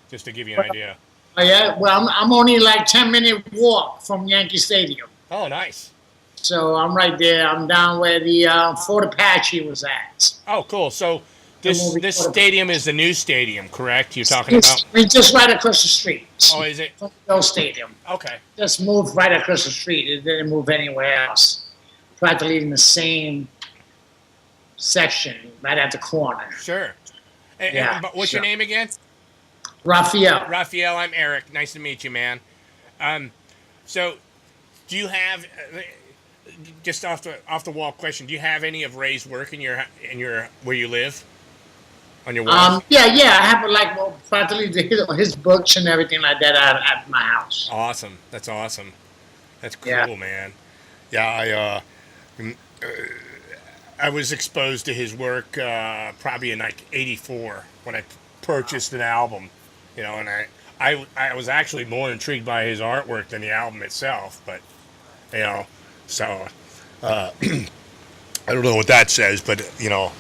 A: just to give you an idea.
C: Oh, yeah, well, I'm only like 10-minute walk from Yankee Stadium,
A: Oh, nice.
C: so I'm right there. I'm down where the Fort Apache was at.
A: Oh, cool. So this stadium is the new stadium, correct? You're talking about?
C: We just right across the street.
A: Oh, is it?
C: From the old stadium.
A: Okay.
C: Just moved right across the street. It didn't move anywhere else. Practically in the same section, right at the corner.
A: Sure.
C: Yeah,
A: But what's your
C: sure.
A: name again?
C: Raphael.
A: Raphael, I'm Eric. Nice to meet you, man. So, do you have just off the wall question? Do you have any of Ray's work in your where you live on your wall?
C: Yeah. I have like practically his books and everything like that at my house.
A: Awesome. That's awesome. That's cool,
C: Yeah.
A: man. Yeah, I was exposed to his work probably in like '84 when I purchased an album, you know, and I was actually more intrigued by his artwork than the album itself, but you know, so I don't know what that says, but you know,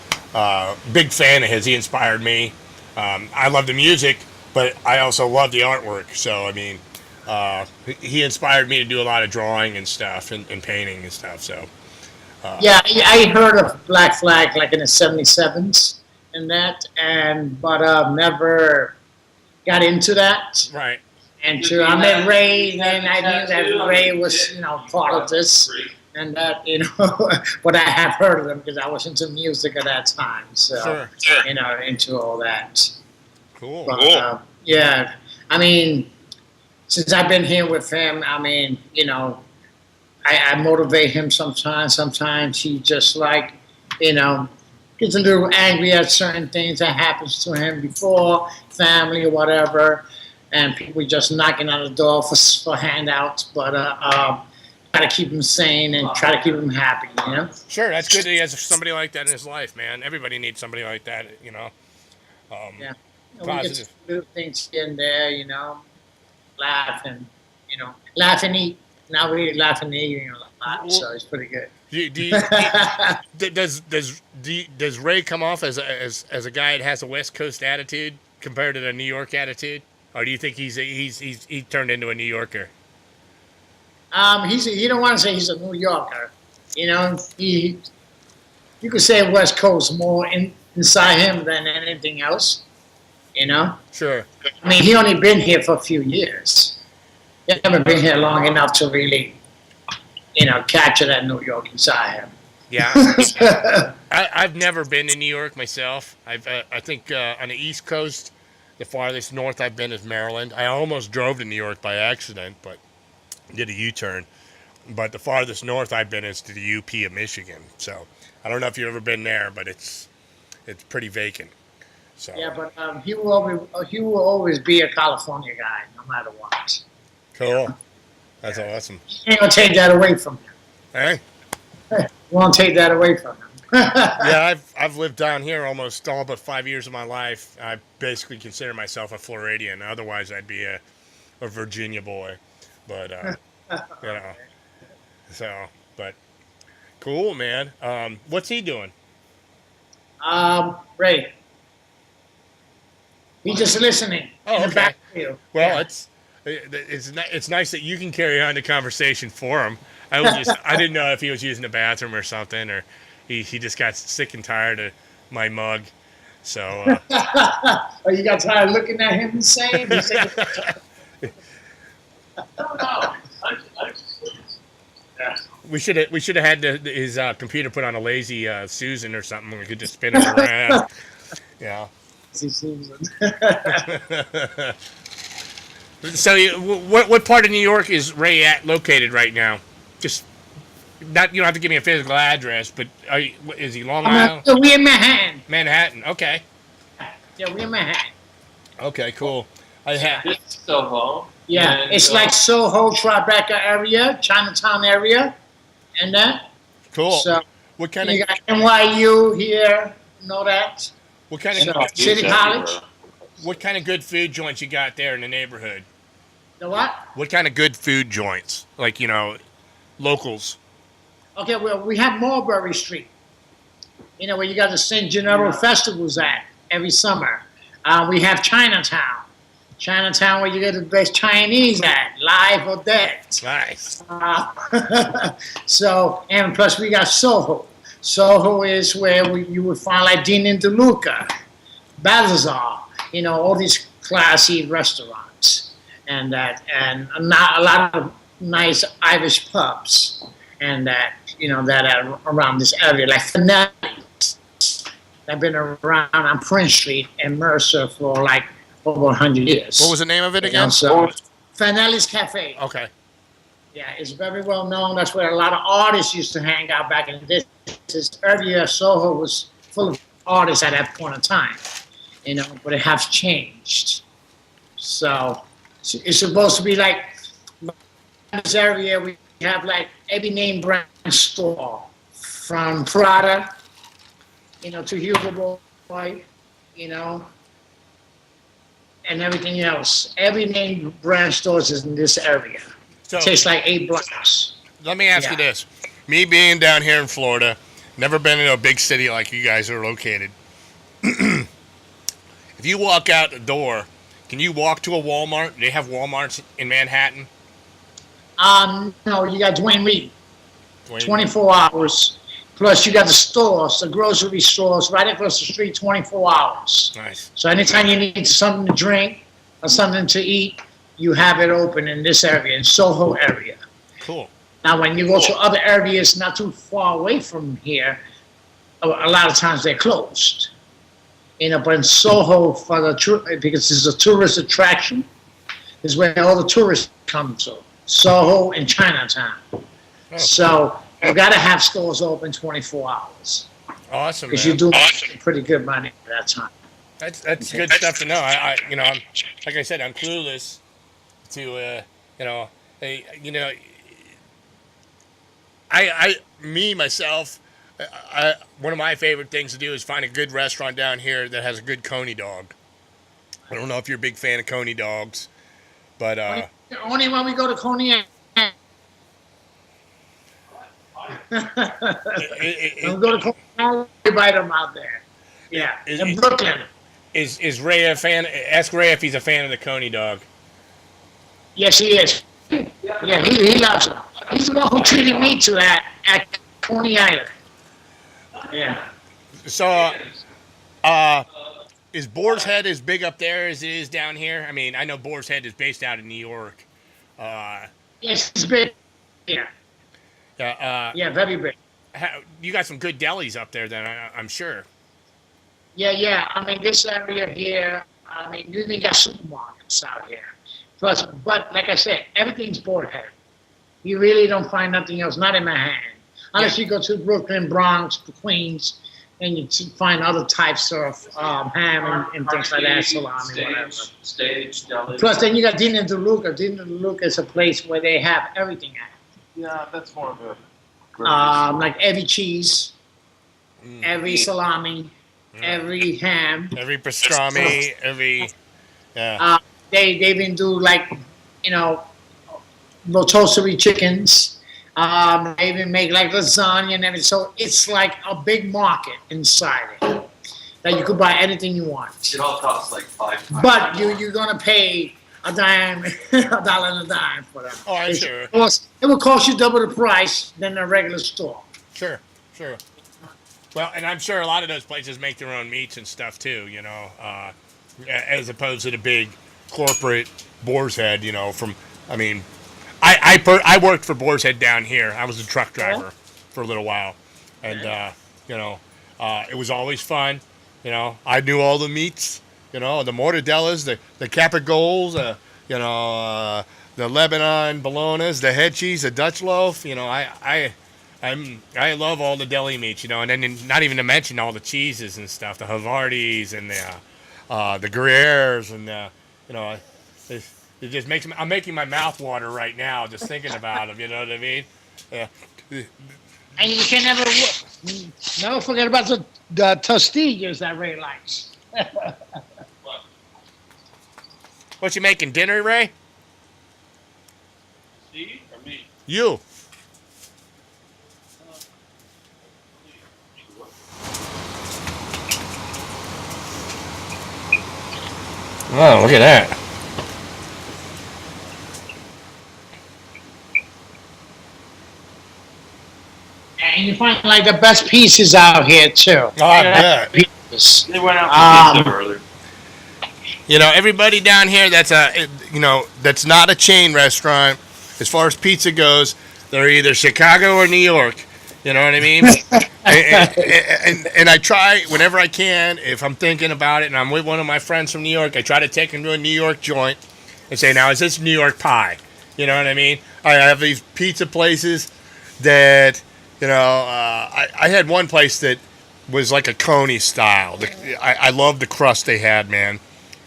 A: big fan of his. He inspired me. I love the music, but I also love the artwork. So I mean, he inspired me to do a lot of drawing and stuff and painting and stuff. So
C: Yeah, I heard of Black Flag like in the '77s and that, but never got into that.
A: right,
C: And I met Ray, and I knew that Ray was, you know, part of this, and that, you know, but I have heard of him because I was into music at that time, so
A: sure,
C: you know, into all that.
A: cool.
C: But, yeah, I mean, since I've been here with him, I mean, you know, I motivate him sometimes. Sometimes he just like, you know, gets a little angry at certain things that happens to him before, family or whatever, and people just knocking on the door for handouts. But try to keep him sane and try to keep him happy, you know.
A: Sure, that's good that he has somebody like that in his life, man. Everybody needs somebody like that, you know.
C: Yeah. You know, we
A: Positive.
C: get little things here and there, you know, laugh and, you know, laugh and eat. Not really laugh and eating a lot, so it's pretty good.
A: Does Ray come off as a guy that has a West Coast attitude compared to the New York attitude, or do you think he's turned into a New Yorker?
C: He don't want to say he's a New Yorker. You know, you could say West Coast more inside him than anything else. You know,
A: Sure.
C: I mean, he only been here for a few years. He haven't been here long enough to really, you know, capture that New York inside him.
A: Yeah. I've never been to New York myself. I think on the East Coast, the farthest north I've been is Maryland. I almost drove to New York by accident, but did a U-turn. But the farthest north I've been is to the UP of Michigan. So I don't know if you've ever been there, but it's pretty vacant. So
C: Yeah, but he will always be a California guy, no matter what.
A: cool. That's awesome.
C: You ain't gonna take that away from him.
A: Hey,
C: Won't take that away from him.
A: yeah, I've lived down here almost all but 5 years of my life. I basically consider myself a Floridian. Otherwise, I'd be a Virginia boy. But you know, so but cool, man. What's he doing?
C: Ray, he's just listening.
A: Oh,
C: in the
A: okay.
C: backfield.
A: Well,
C: Yeah.
A: it's nice that you can carry on the conversation for him. I didn't know if he was using the bathroom or something, or he just got sick and tired of my mug. So
C: Oh, you got tired of looking at him the same? He said,
B: No.
A: we should have had his computer put on a lazy Susan or something. We could just spin it around. Yeah. So, what part of New York is Ray located right now? Just not, you don't have to give me a physical address, but is he Long Island?
C: We're in Manhattan.
A: Manhattan. Okay.
C: Yeah, we're in Manhattan.
A: Okay. Cool.
B: It's Soho.
C: Yeah,
B: And,
C: it's like Soho, Tribeca area, Chinatown area, and that.
A: Cool.
C: So
A: What kind
C: you
A: of
C: got NYU here, know that?
A: what kind
C: So,
A: of
C: City College.
A: what kind of good food joints you got there in the neighborhood?
C: The what?
A: What kind of good food joints? Like, locals.
C: Okay, well, we have Mulberry Street. Where you got the St. Gennaro festivals at every summer. We have Chinatown. Chinatown, where you get the best Chinese at, live or dead.
A: Nice.
C: So, and plus we got Soho. Soho is where you would find like Dean and DeLuca, Balthazar, all these classy restaurants, and not a lot of nice Irish pubs, and that are around this area, like Fanelli's. I've been around on Prince Street and Mercer for like over 100 years.
A: What was the name of it again?
C: So, Fanelli's Cafe.
A: Okay.
C: Yeah, it's very well known. That's where a lot of artists used to hang out back in the day. This area, Soho was full of artists at that point in time, but it has changed. So it's supposed to be like this area. We have like every name brand store, from Prada, to Hugo Boss, and everything else. Every name brand stores is in this area.
A: So,
C: Takes like 8 blocks.
A: let me ask you this. Me being down here in Florida, never been in a big city like you guys are located. If you walk out the door, can you walk to a Walmart? Do they have Walmarts in Manhattan?
C: No, you got Dwayne Reed, 24 hours. Plus, you got the stores, the grocery stores right across the street, 24 hours.
A: Nice.
C: So anytime you need something to drink or something to eat, you have it open in this area, in Soho area.
A: Cool.
C: Now, when you go to other areas not too far away from here, a lot of times they're closed. But in Soho, because it's a tourist attraction, is where all the tourists come to. Soho and Chinatown.
A: Oh,
C: So you got to have stores open 24 hours.
A: awesome,
C: Because
A: man.
C: you do pretty good money at that time.
A: That's good stuff to know. I'm, like I said, I'm clueless to, myself, one of my favorite things to do is find a good restaurant down here that has a good coney dog. I don't know if you're a big fan of coney dogs, but
C: Only when we go to Coney Island. When we go to Coney Island, we buy them out there. Yeah, in Brooklyn.
A: Is Ray a fan? Ask Ray if he's a fan of the coney dog.
C: Yes, he is. Yeah, he loves them. He's the one who treated me to that at Coney Island. Yeah.
A: So, is Boar's Head as big up there as it is down here? I mean, I know Boar's Head is based out in New York.
C: Yes, it's big. Yeah. Yeah, very big.
A: You got some good delis up there, then I'm sure.
C: Yeah. I mean, this area here, you even got supermarkets out here. But like I said, everything's Boar's Head. You really don't find nothing else, not in Manhattan. Unless you go to Brooklyn, Bronx, Queens, and you find other types of ham and things like that, salami, whatever.
B: Stage, deli.
C: Plus, then you got Dina de Luca. Dina de Luca is a place where they have everything at.
B: Yeah, that's more of a.
C: Like every cheese, every salami, every ham.
A: Every pastrami, every
C: They even do like, rotisserie chickens. They even make like lasagna and everything. So it's like a big market inside it that you could buy anything you want.
B: It all costs like $5.
C: But you're gonna pay a dime, $1 and a dime for that.
A: Oh, I'm sure.
C: It will cost you double the price than a regular store.
A: Sure. Well, and I'm sure a lot of those places make their own meats and stuff too, as opposed to the big corporate Boar's Head, I worked for Boar's Head down here. I was a truck driver for a little while, and it was always fun. I knew all the meats, the mortadellas, the capicols, the Lebanon bolognas, the head cheese, the Dutch loaf. I love all the deli meats, and then not even to mention all the cheeses and stuff, the Havardis and the Gruyères and it just makes me. I'm making my mouth water right now just thinking about them. You know what I mean? Yeah.
C: And you can never forget about the tostillas that Ray likes.
A: What you making dinner, Ray?
B: Steve or me?
A: You. Oh, look at that.
C: And you find like the best pieces out here too.
A: Oh, I bet.
C: Pieces.
B: They went out for pizza earlier.
A: Everybody down here that's that's not a chain restaurant, as far as pizza goes, they're either Chicago or New York. You know what I mean? and I try whenever I can, if I'm thinking about it and I'm with one of my friends from New York, I try to take them to a New York joint and say, now, is this New York pie? You know what I mean? I have these pizza places that, I had one place that was like a Coney style. I love the crust they had, man.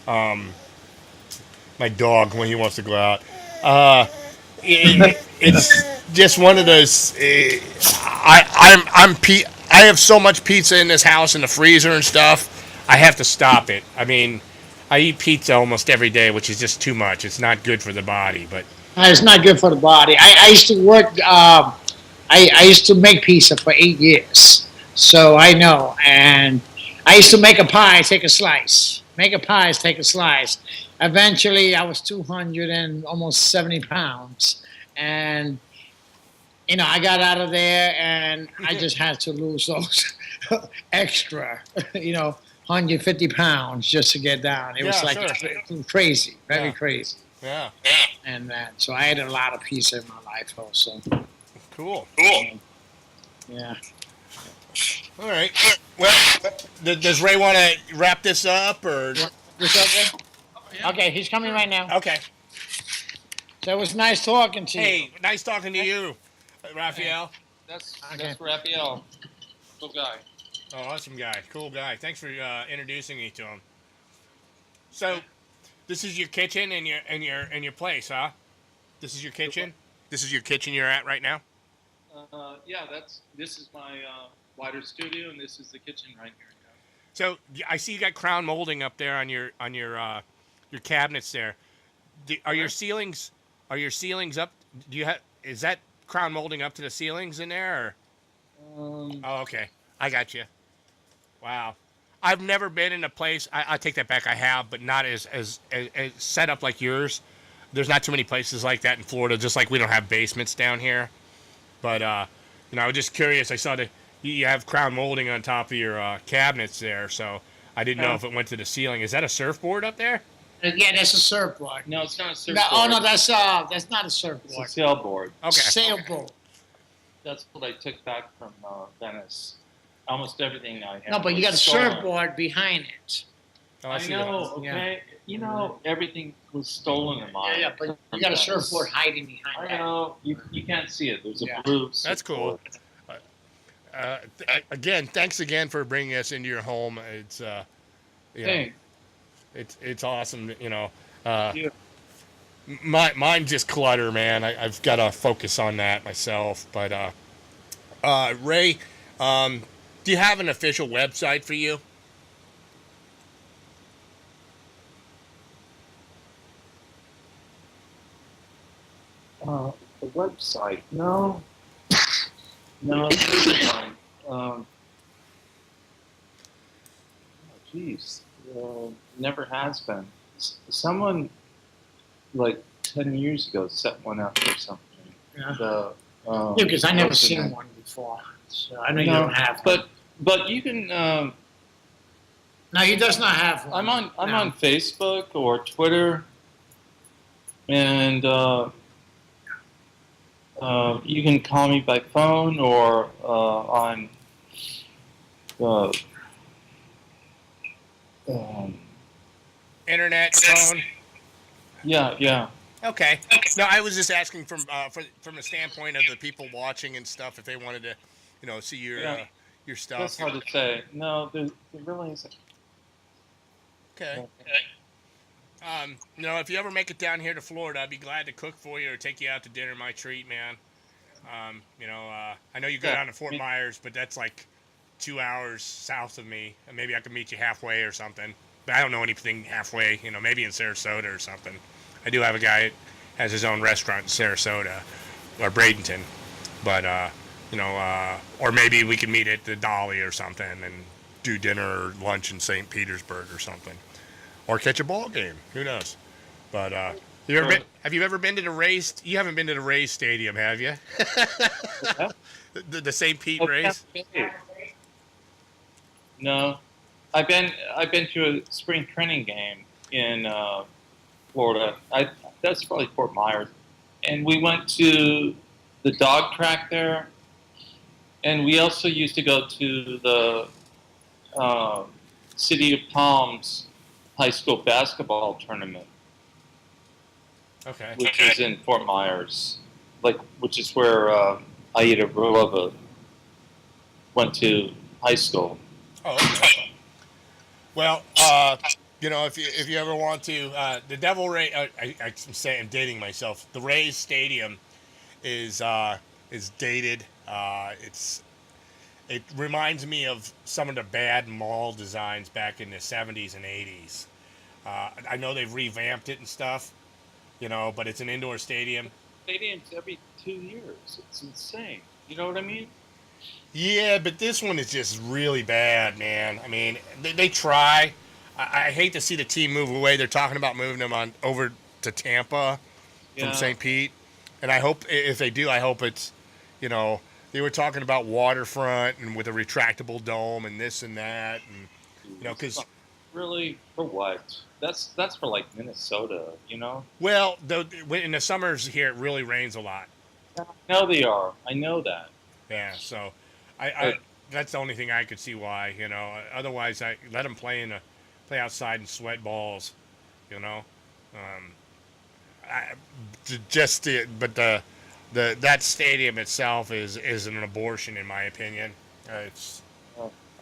A: My dog, when he wants to go out. It's just one of those. I have so much pizza in this house in the freezer and stuff. I have to stop it. I mean, I eat pizza almost every day, which is just too much. It's not good for the body. But
C: it's not good for the body. I used to work. I used to make pizza for 8 years, so I know. And I used to make a pie, take a slice. Make a pie, take a slice. Eventually, I was 200 and almost 70 pounds, and I got out of there, and I just had to lose those extra, 150 pounds just to get down. It was like crazy, very crazy.
A: Yeah.
C: And so I ate a lot of pizza in my life also.
A: Cool.
C: Yeah.
A: All right. Well, does Ray want to wrap this up or?
C: Okay, he's coming right now.
A: Okay.
C: So it was nice talking to you.
A: Hey, nice talking to you, Raphael.
B: That's Raphael. Cool guy.
A: Oh, awesome guy. Cool guy. Thanks for introducing me to him. So, this is your kitchen and your place, huh? This is your kitchen? This is your kitchen you're at right now?
B: Yeah, this is my wider studio, and this is the kitchen right here.
A: So I see you got crown molding up there on your cabinets there. Are your ceilings up? Is that crown molding up to the ceilings in there? Or? Oh, okay. I got you. Wow. I've never been in a place. I take that back. I have, but not as set up like yours. There's not too many places like that in Florida. Just like we don't have basements down here. But I was just curious. I saw that you have crown molding on top of your cabinets there, so I didn't know if it went to the ceiling. Is that a surfboard up there?
C: Yeah, that's a surfboard.
B: No, it's not a surfboard.
C: No, that's not a surfboard.
B: It's a sailboard.
A: Okay.
C: Sailboat.
B: That's what I took back from Venice. Almost everything I have.
C: No, but you got a surfboard behind it.
A: Oh,
B: I know, okay. Everything was stolen in mine.
C: Yeah, but you got a surfboard hiding behind
B: I know. You can't see it. There's a blue
A: That's cool. Again, thanks again for bringing us into your home. It's you know,
B: Hey,
A: it's awesome. Uh,
B: you.
A: mine just clutter, man. I've got to focus on that myself. But Ray, do you have an official website for you?
B: The website? No, no. It's fine. Geez, never has been. Someone like 10 years ago set one up or something.
C: Yeah.
B: The
C: Yeah, because I never
B: what's the
C: seen
B: name?
C: one before. So I know you
B: No,
C: don't have one.
B: but you can.
C: No, he does not have one.
B: I'm
C: No.
B: on Facebook or Twitter, and you can call me by phone or on. Uh, um,
A: Internet, phone.
B: yeah, yeah.
A: Okay. No, I was just asking from a standpoint of the people watching and stuff, if they wanted to, see
B: Yeah.
A: your
B: That's
A: stuff.
B: hard to say. No, there really isn't.
A: Okay. If you ever make it down here to Florida, I'd be glad to cook for you or take you out to dinner. My treat, man. I know you go
B: Yeah.
A: down to Fort Myers, but that's like 2 hours south of me. And maybe I could meet you halfway or something. But I don't know anything halfway. Maybe in Sarasota or something. I do have a guy that has his own restaurant in Sarasota or Bradenton, but or maybe we could meet at the Dolly or something and do dinner or lunch in St. Petersburg or something, or catch a ball game. Who knows? But have you ever been to the Rays? You haven't been to the Rays Stadium, have you? the St. Pete
B: Oh,
A: Rays.
B: yeah. No, I've been to a spring training game in Florida. That's probably Fort Myers, and we went to the dog track there, and we also used to go to the City of Palms high school basketball tournament,
A: Okay.
B: which is in Fort Myers, which is where Aida Rulova went to high school.
A: Oh, okay. Well, if you ever want to, the Devil Ray. I'm saying I'm dating myself. The Rays Stadium is dated. It reminds me of some of the bad mall designs back in the 70s and 80s. I know they've revamped it and stuff, but it's an indoor stadium.
B: Stadiums every 2 years. It's insane. You know what I mean?
A: Yeah, but this one is just really bad, man. I mean, they try. I hate to see the team move away. They're talking about moving them on over to Tampa from
B: Yeah.
A: St. Pete, and I hope if they do, I hope it's, they were talking about waterfront and with a retractable dome and this and that, and because
B: Really, for what? That's for like Minnesota. You know?
A: well, in the summers here it really rains a lot.
B: I know they are. I know that.
A: Yeah, so I
B: But
A: that's the only thing I could see why. Otherwise I let them play outside and sweat balls. You know, um, I, but that stadium itself is an abortion in my opinion. It's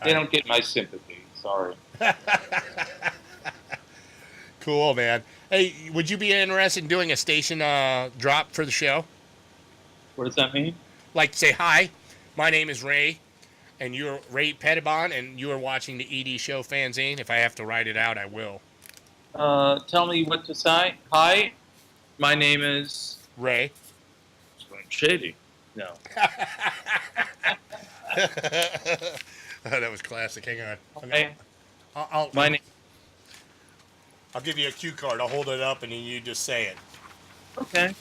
B: they don't get my sympathy. Sorry.
A: cool, man. Hey, would you be interested in doing a station drop for the show?
B: What does that mean?
A: Like say hi, my name is Ray, and you're Ray Pettibon, and you are watching the ED Show Fanzine. If I have to write it out, I will.
B: Tell me what to say. Hi, my name is
A: Ray.
B: Slim Shady. No.
A: That was classic. Hang on.
B: Hey,
A: I'll
B: my name.
A: I'll give you a cue card. I'll hold it up, and then you just say it.
B: Okay.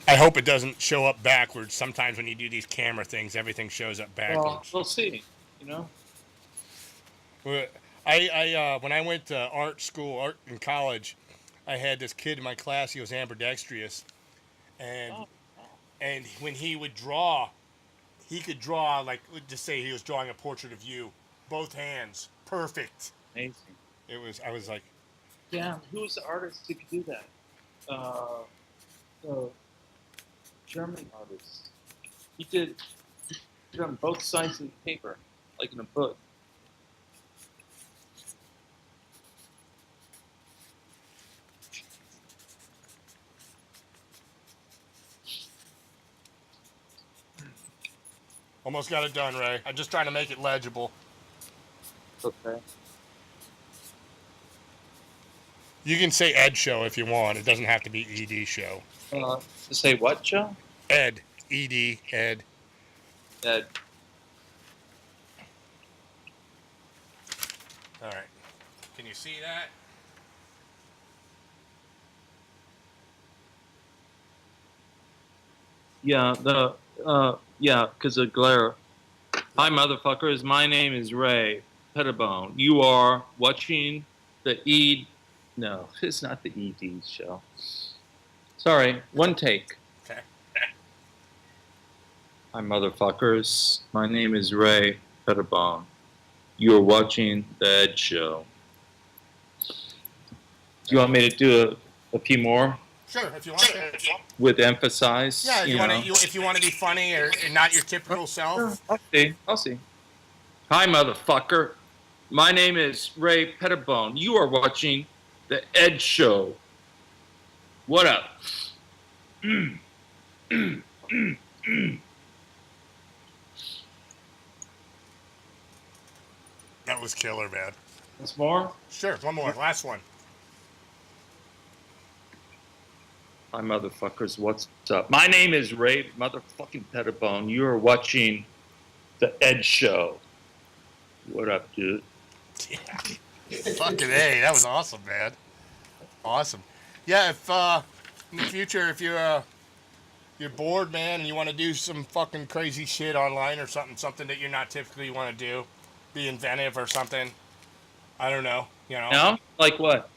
A: I hope it doesn't show up backwards. Sometimes when you do these camera things, everything shows up
B: Well,
A: backwards.
B: we'll see. You know.
A: Well, when I went to art in college, I had this kid in my class. He was ambidextrous, and
B: Oh,
A: when he would draw, he could draw like just say he was drawing a portrait of you, both hands, perfect.
B: Amazing.
A: It was. I was like,
B: Yeah, who was the artist who could do that? The German artist. He did it on both sides of the paper, like in a book.
A: almost got it done, Ray. I'm just trying to make it legible.
B: Okay.
A: You can say Ed Show if you want. It doesn't have to be ED Show.
B: To say what, Joe?
A: Ed, ED, Ed.
B: That
A: All right. Can you see that?
B: because of glare. Hi, motherfuckers. My name is Ray Pettibon. You are watching the E. No, it's not the ED show. Sorry, one take.
A: Okay.
B: Hi, motherfuckers. My name is Ray Pettibon. You are watching the Ed Show. Do you want me to do a few more
A: Sure, if you want to.
B: with emphasize?
A: Yeah, if you
B: know?
A: if you want to be funny or not your typical self.
B: I'll see. I'll see. Hi, motherfucker. My name is Ray Pettibon. You are watching the Ed Show. What up?
A: That was killer, man.
B: Once more.
A: Sure, one more, last one.
B: Hi, motherfuckers. What's up? My name is Ray motherfucking Pettibon. You are watching the Ed Show. What up, dude?
A: Yeah. Fucking A, that was awesome, man. Awesome. Yeah, if in the future, if you're bored, man, and you want to do some fucking crazy shit online or something that you're not typically want to do, be inventive or something. I don't know,
B: No? Like what?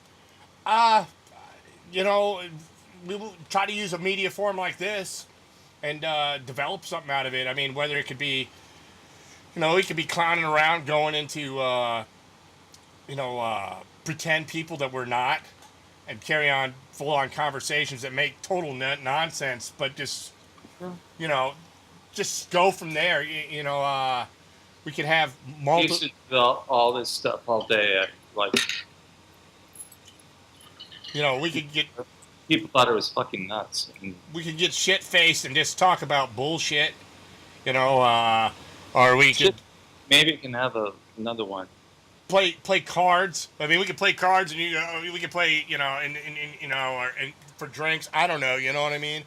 A: Uh, you know, we will try to use a media form like this and develop something out of it. I mean, whether it could be, we could be clowning around, going into, pretend people that we're not, and carry on full-on conversations that make total nonsense, but just, just go from there. We could have
B: I
A: multiple.
B: used to do all this stuff all day. Like,
A: We could get
B: people thought it was fucking nuts. And
A: shit faced and just talk about bullshit. Or we could
B: maybe we can have another one.
A: play cards. I mean, we could play cards, and we could play, or for drinks. I don't know. You know what I mean?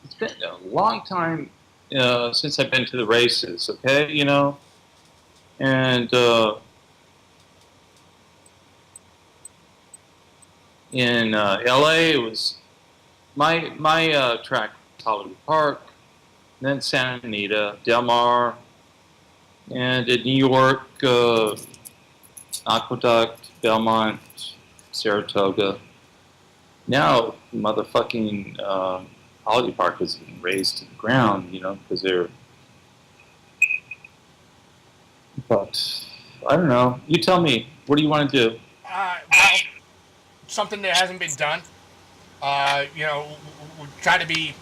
B: It's been a long time since I've been to the races. Okay, and in LA it was my track was Hollywood Park, then Santa Anita, Del Mar, and in New York, Aqueduct, Belmont, Saratoga. Now, motherfucking Hollywood Park has been razed to the ground, because they're. But I don't know. You tell me. What do you want to do?
A: Well, something that hasn't been done. We try to be,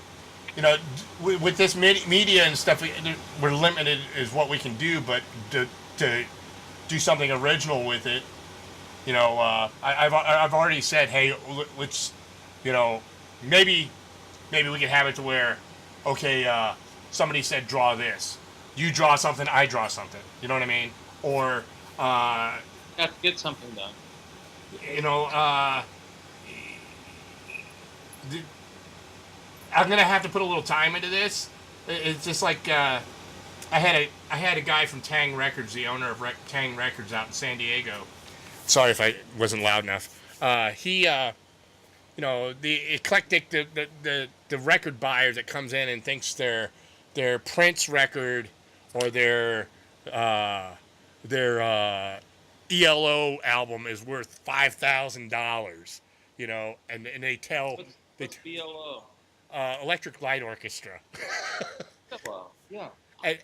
A: with this media and stuff, we're limited is what we can do, but to do something original with it, I've already said, hey, let's, maybe we can have it to where, okay, somebody said draw this, you draw something, I draw something, you know what I mean, or
B: Have to get something done.
A: I'm gonna have to put a little time into this. It's just like I had a guy from Tang Records, the owner of Tang Records out in San Diego. Sorry if I wasn't loud enough. He, the eclectic, the record buyer that comes in and thinks their Prince record or their ELO album is worth $5,000, and they tell
B: What's BLO?
A: Electric Light Orchestra.
B: Well,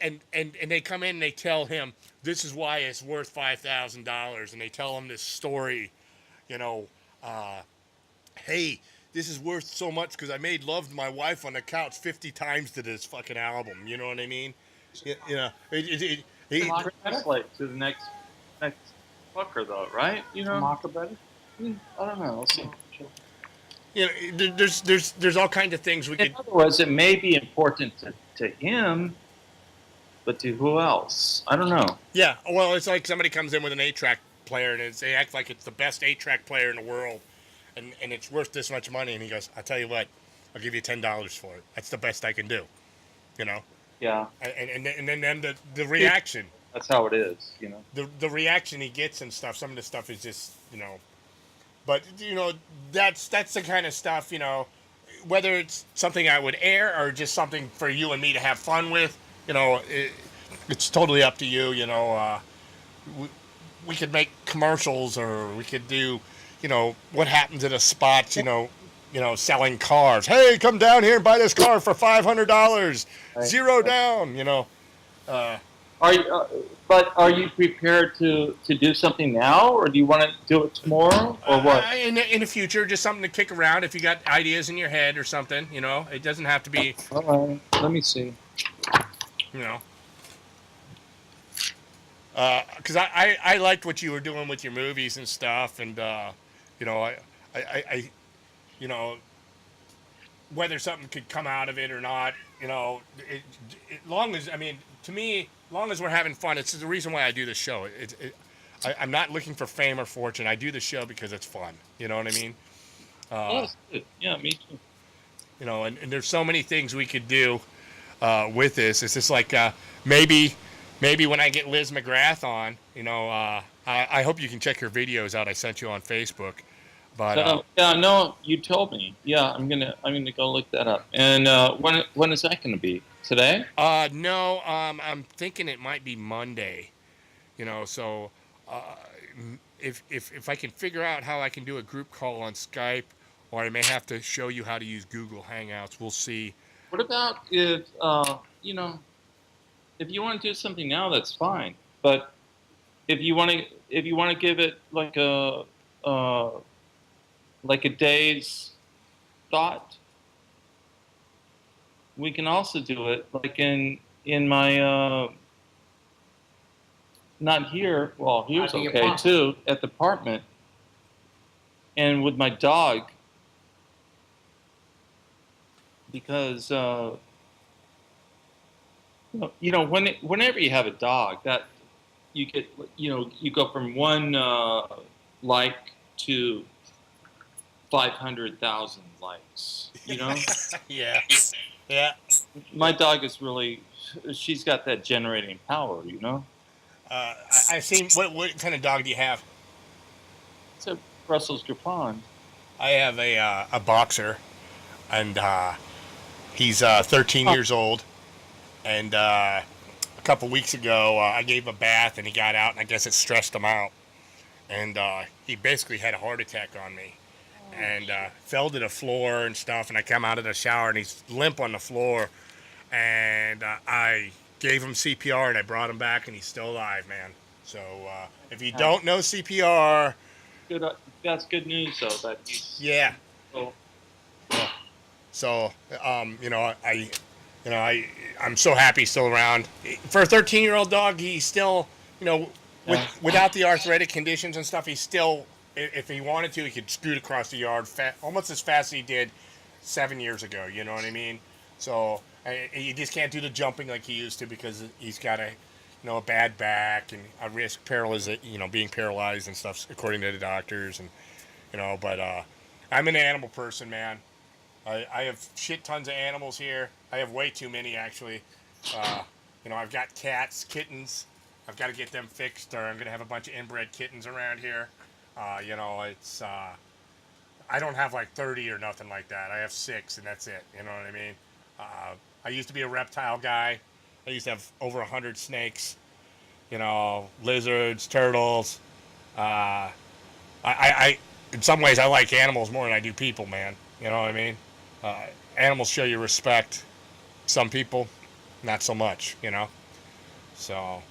A: and they come in and they tell him this is why it's worth $5,000, and they tell him this story, you know, uh, hey, this is worth so much because I made love to my wife on the couch 50 times to this fucking album. You know what I mean? You know,
B: Translate to the next fucker though, right? You know,
C: Mockerbird.
B: I don't know. So,
A: you know, there's all kinds of things we
B: in
A: could.
B: other words, it may be important to him, but to who else? I don't know.
A: Yeah, well, it's like somebody comes in with an 8-track player and they act like it's the best 8-track player in the world, and it's worth this much money, and he goes, "I'll tell you what, I'll give you $10 for it. That's the best I can do." You know.
B: Yeah,
A: And then the reaction.
B: that's how it is. You know.
A: The reaction he gets and stuff. Some of the stuff is just, you know, but you know that's the kind of stuff, you know, whether it's something I would air or just something for you and me to have fun with, you know, it's totally up to you. You know, we could make commercials or we could do, you know, what happens at a spot, you know, selling cars. Hey, come down here and buy this car for $500,
B: Right.
A: zero down. You know.
B: Are you? But are you prepared to do something now, or do you want to do it tomorrow, or what?
A: In the future, just something to kick around if you got ideas in your head or something. You know, it doesn't have to be.
B: All right. Let me see.
A: You know. Because I liked what you were doing with your movies and stuff, and you know, I you know, whether something could come out of it or not, you know, long as, I mean, to me, long as we're having fun, it's the reason why I do this show. I'm not looking for fame or fortune. I do the show because it's fun. You know what I mean?
B: That's good. Yeah, me too.
A: You know, and there's so many things we could do with this. It's just like maybe when I get Liz McGrath on, you know, I hope you can check her videos out. I sent you on Facebook. But
B: yeah, no, you told me. Yeah, I'm gonna go look that up. And when is that gonna be? Today?
A: no, I'm thinking it might be Monday. You know, so if I can figure out how I can do a group call on Skype, or I may have to show you how to use Google Hangouts. We'll see.
B: What about if you know, if you want to do something now, that's fine. But if you want to give it like a day's thought, we can also do it like in my not here. Well, here's
C: At the
B: okay
C: apartment.
B: too, at the apartment, and with my dog, because you know, whenever you have a dog, that you get, you know, you go from one like to 500,000 likes. You know,
A: Yeah, yeah.
B: my dog is really, she's got that generating power. You know,
A: I've seen. What kind of dog do you have?
B: it's a Brussels Griffon.
A: I have a boxer, and he's 13 years old. And a couple weeks ago, I gave him a bath, and he got out, and I guess it stressed him out. And he basically had a heart attack on me, and fell to the floor and stuff. And I come out of the shower, and he's limp on the floor. And I gave him CPR, and I brought him back, and he's still alive, man. So if you don't know CPR,
B: Good. That's good news, though. That he's
A: yeah.
B: so,
A: So you know, I'm so happy he's still around. For a 13-year-old dog, he's still, you know, without the arthritic conditions and stuff, he's still, if he wanted to, he could scoot across the yard almost as fast as he did 7 years ago. You know what I mean? So he just can't do the jumping like he used to because he's got a bad back and a risk being paralyzed and stuff, according to the doctors. And you know, but I'm an animal person, man. I have shit tons of animals here. I have way too many, actually. You know, I've got cats, kittens. I've got to get them fixed, or I'm going to have a bunch of inbred kittens around here. You know, it's... I don't have like 30 or nothing like that. I have 6, and that's it. You know what I mean? I used to be a reptile guy. I used to have over 100 snakes. You know, lizards, turtles. I in some ways, I like animals more than I do people, man. You know what I mean? Animals show you respect. Some people, not so much, So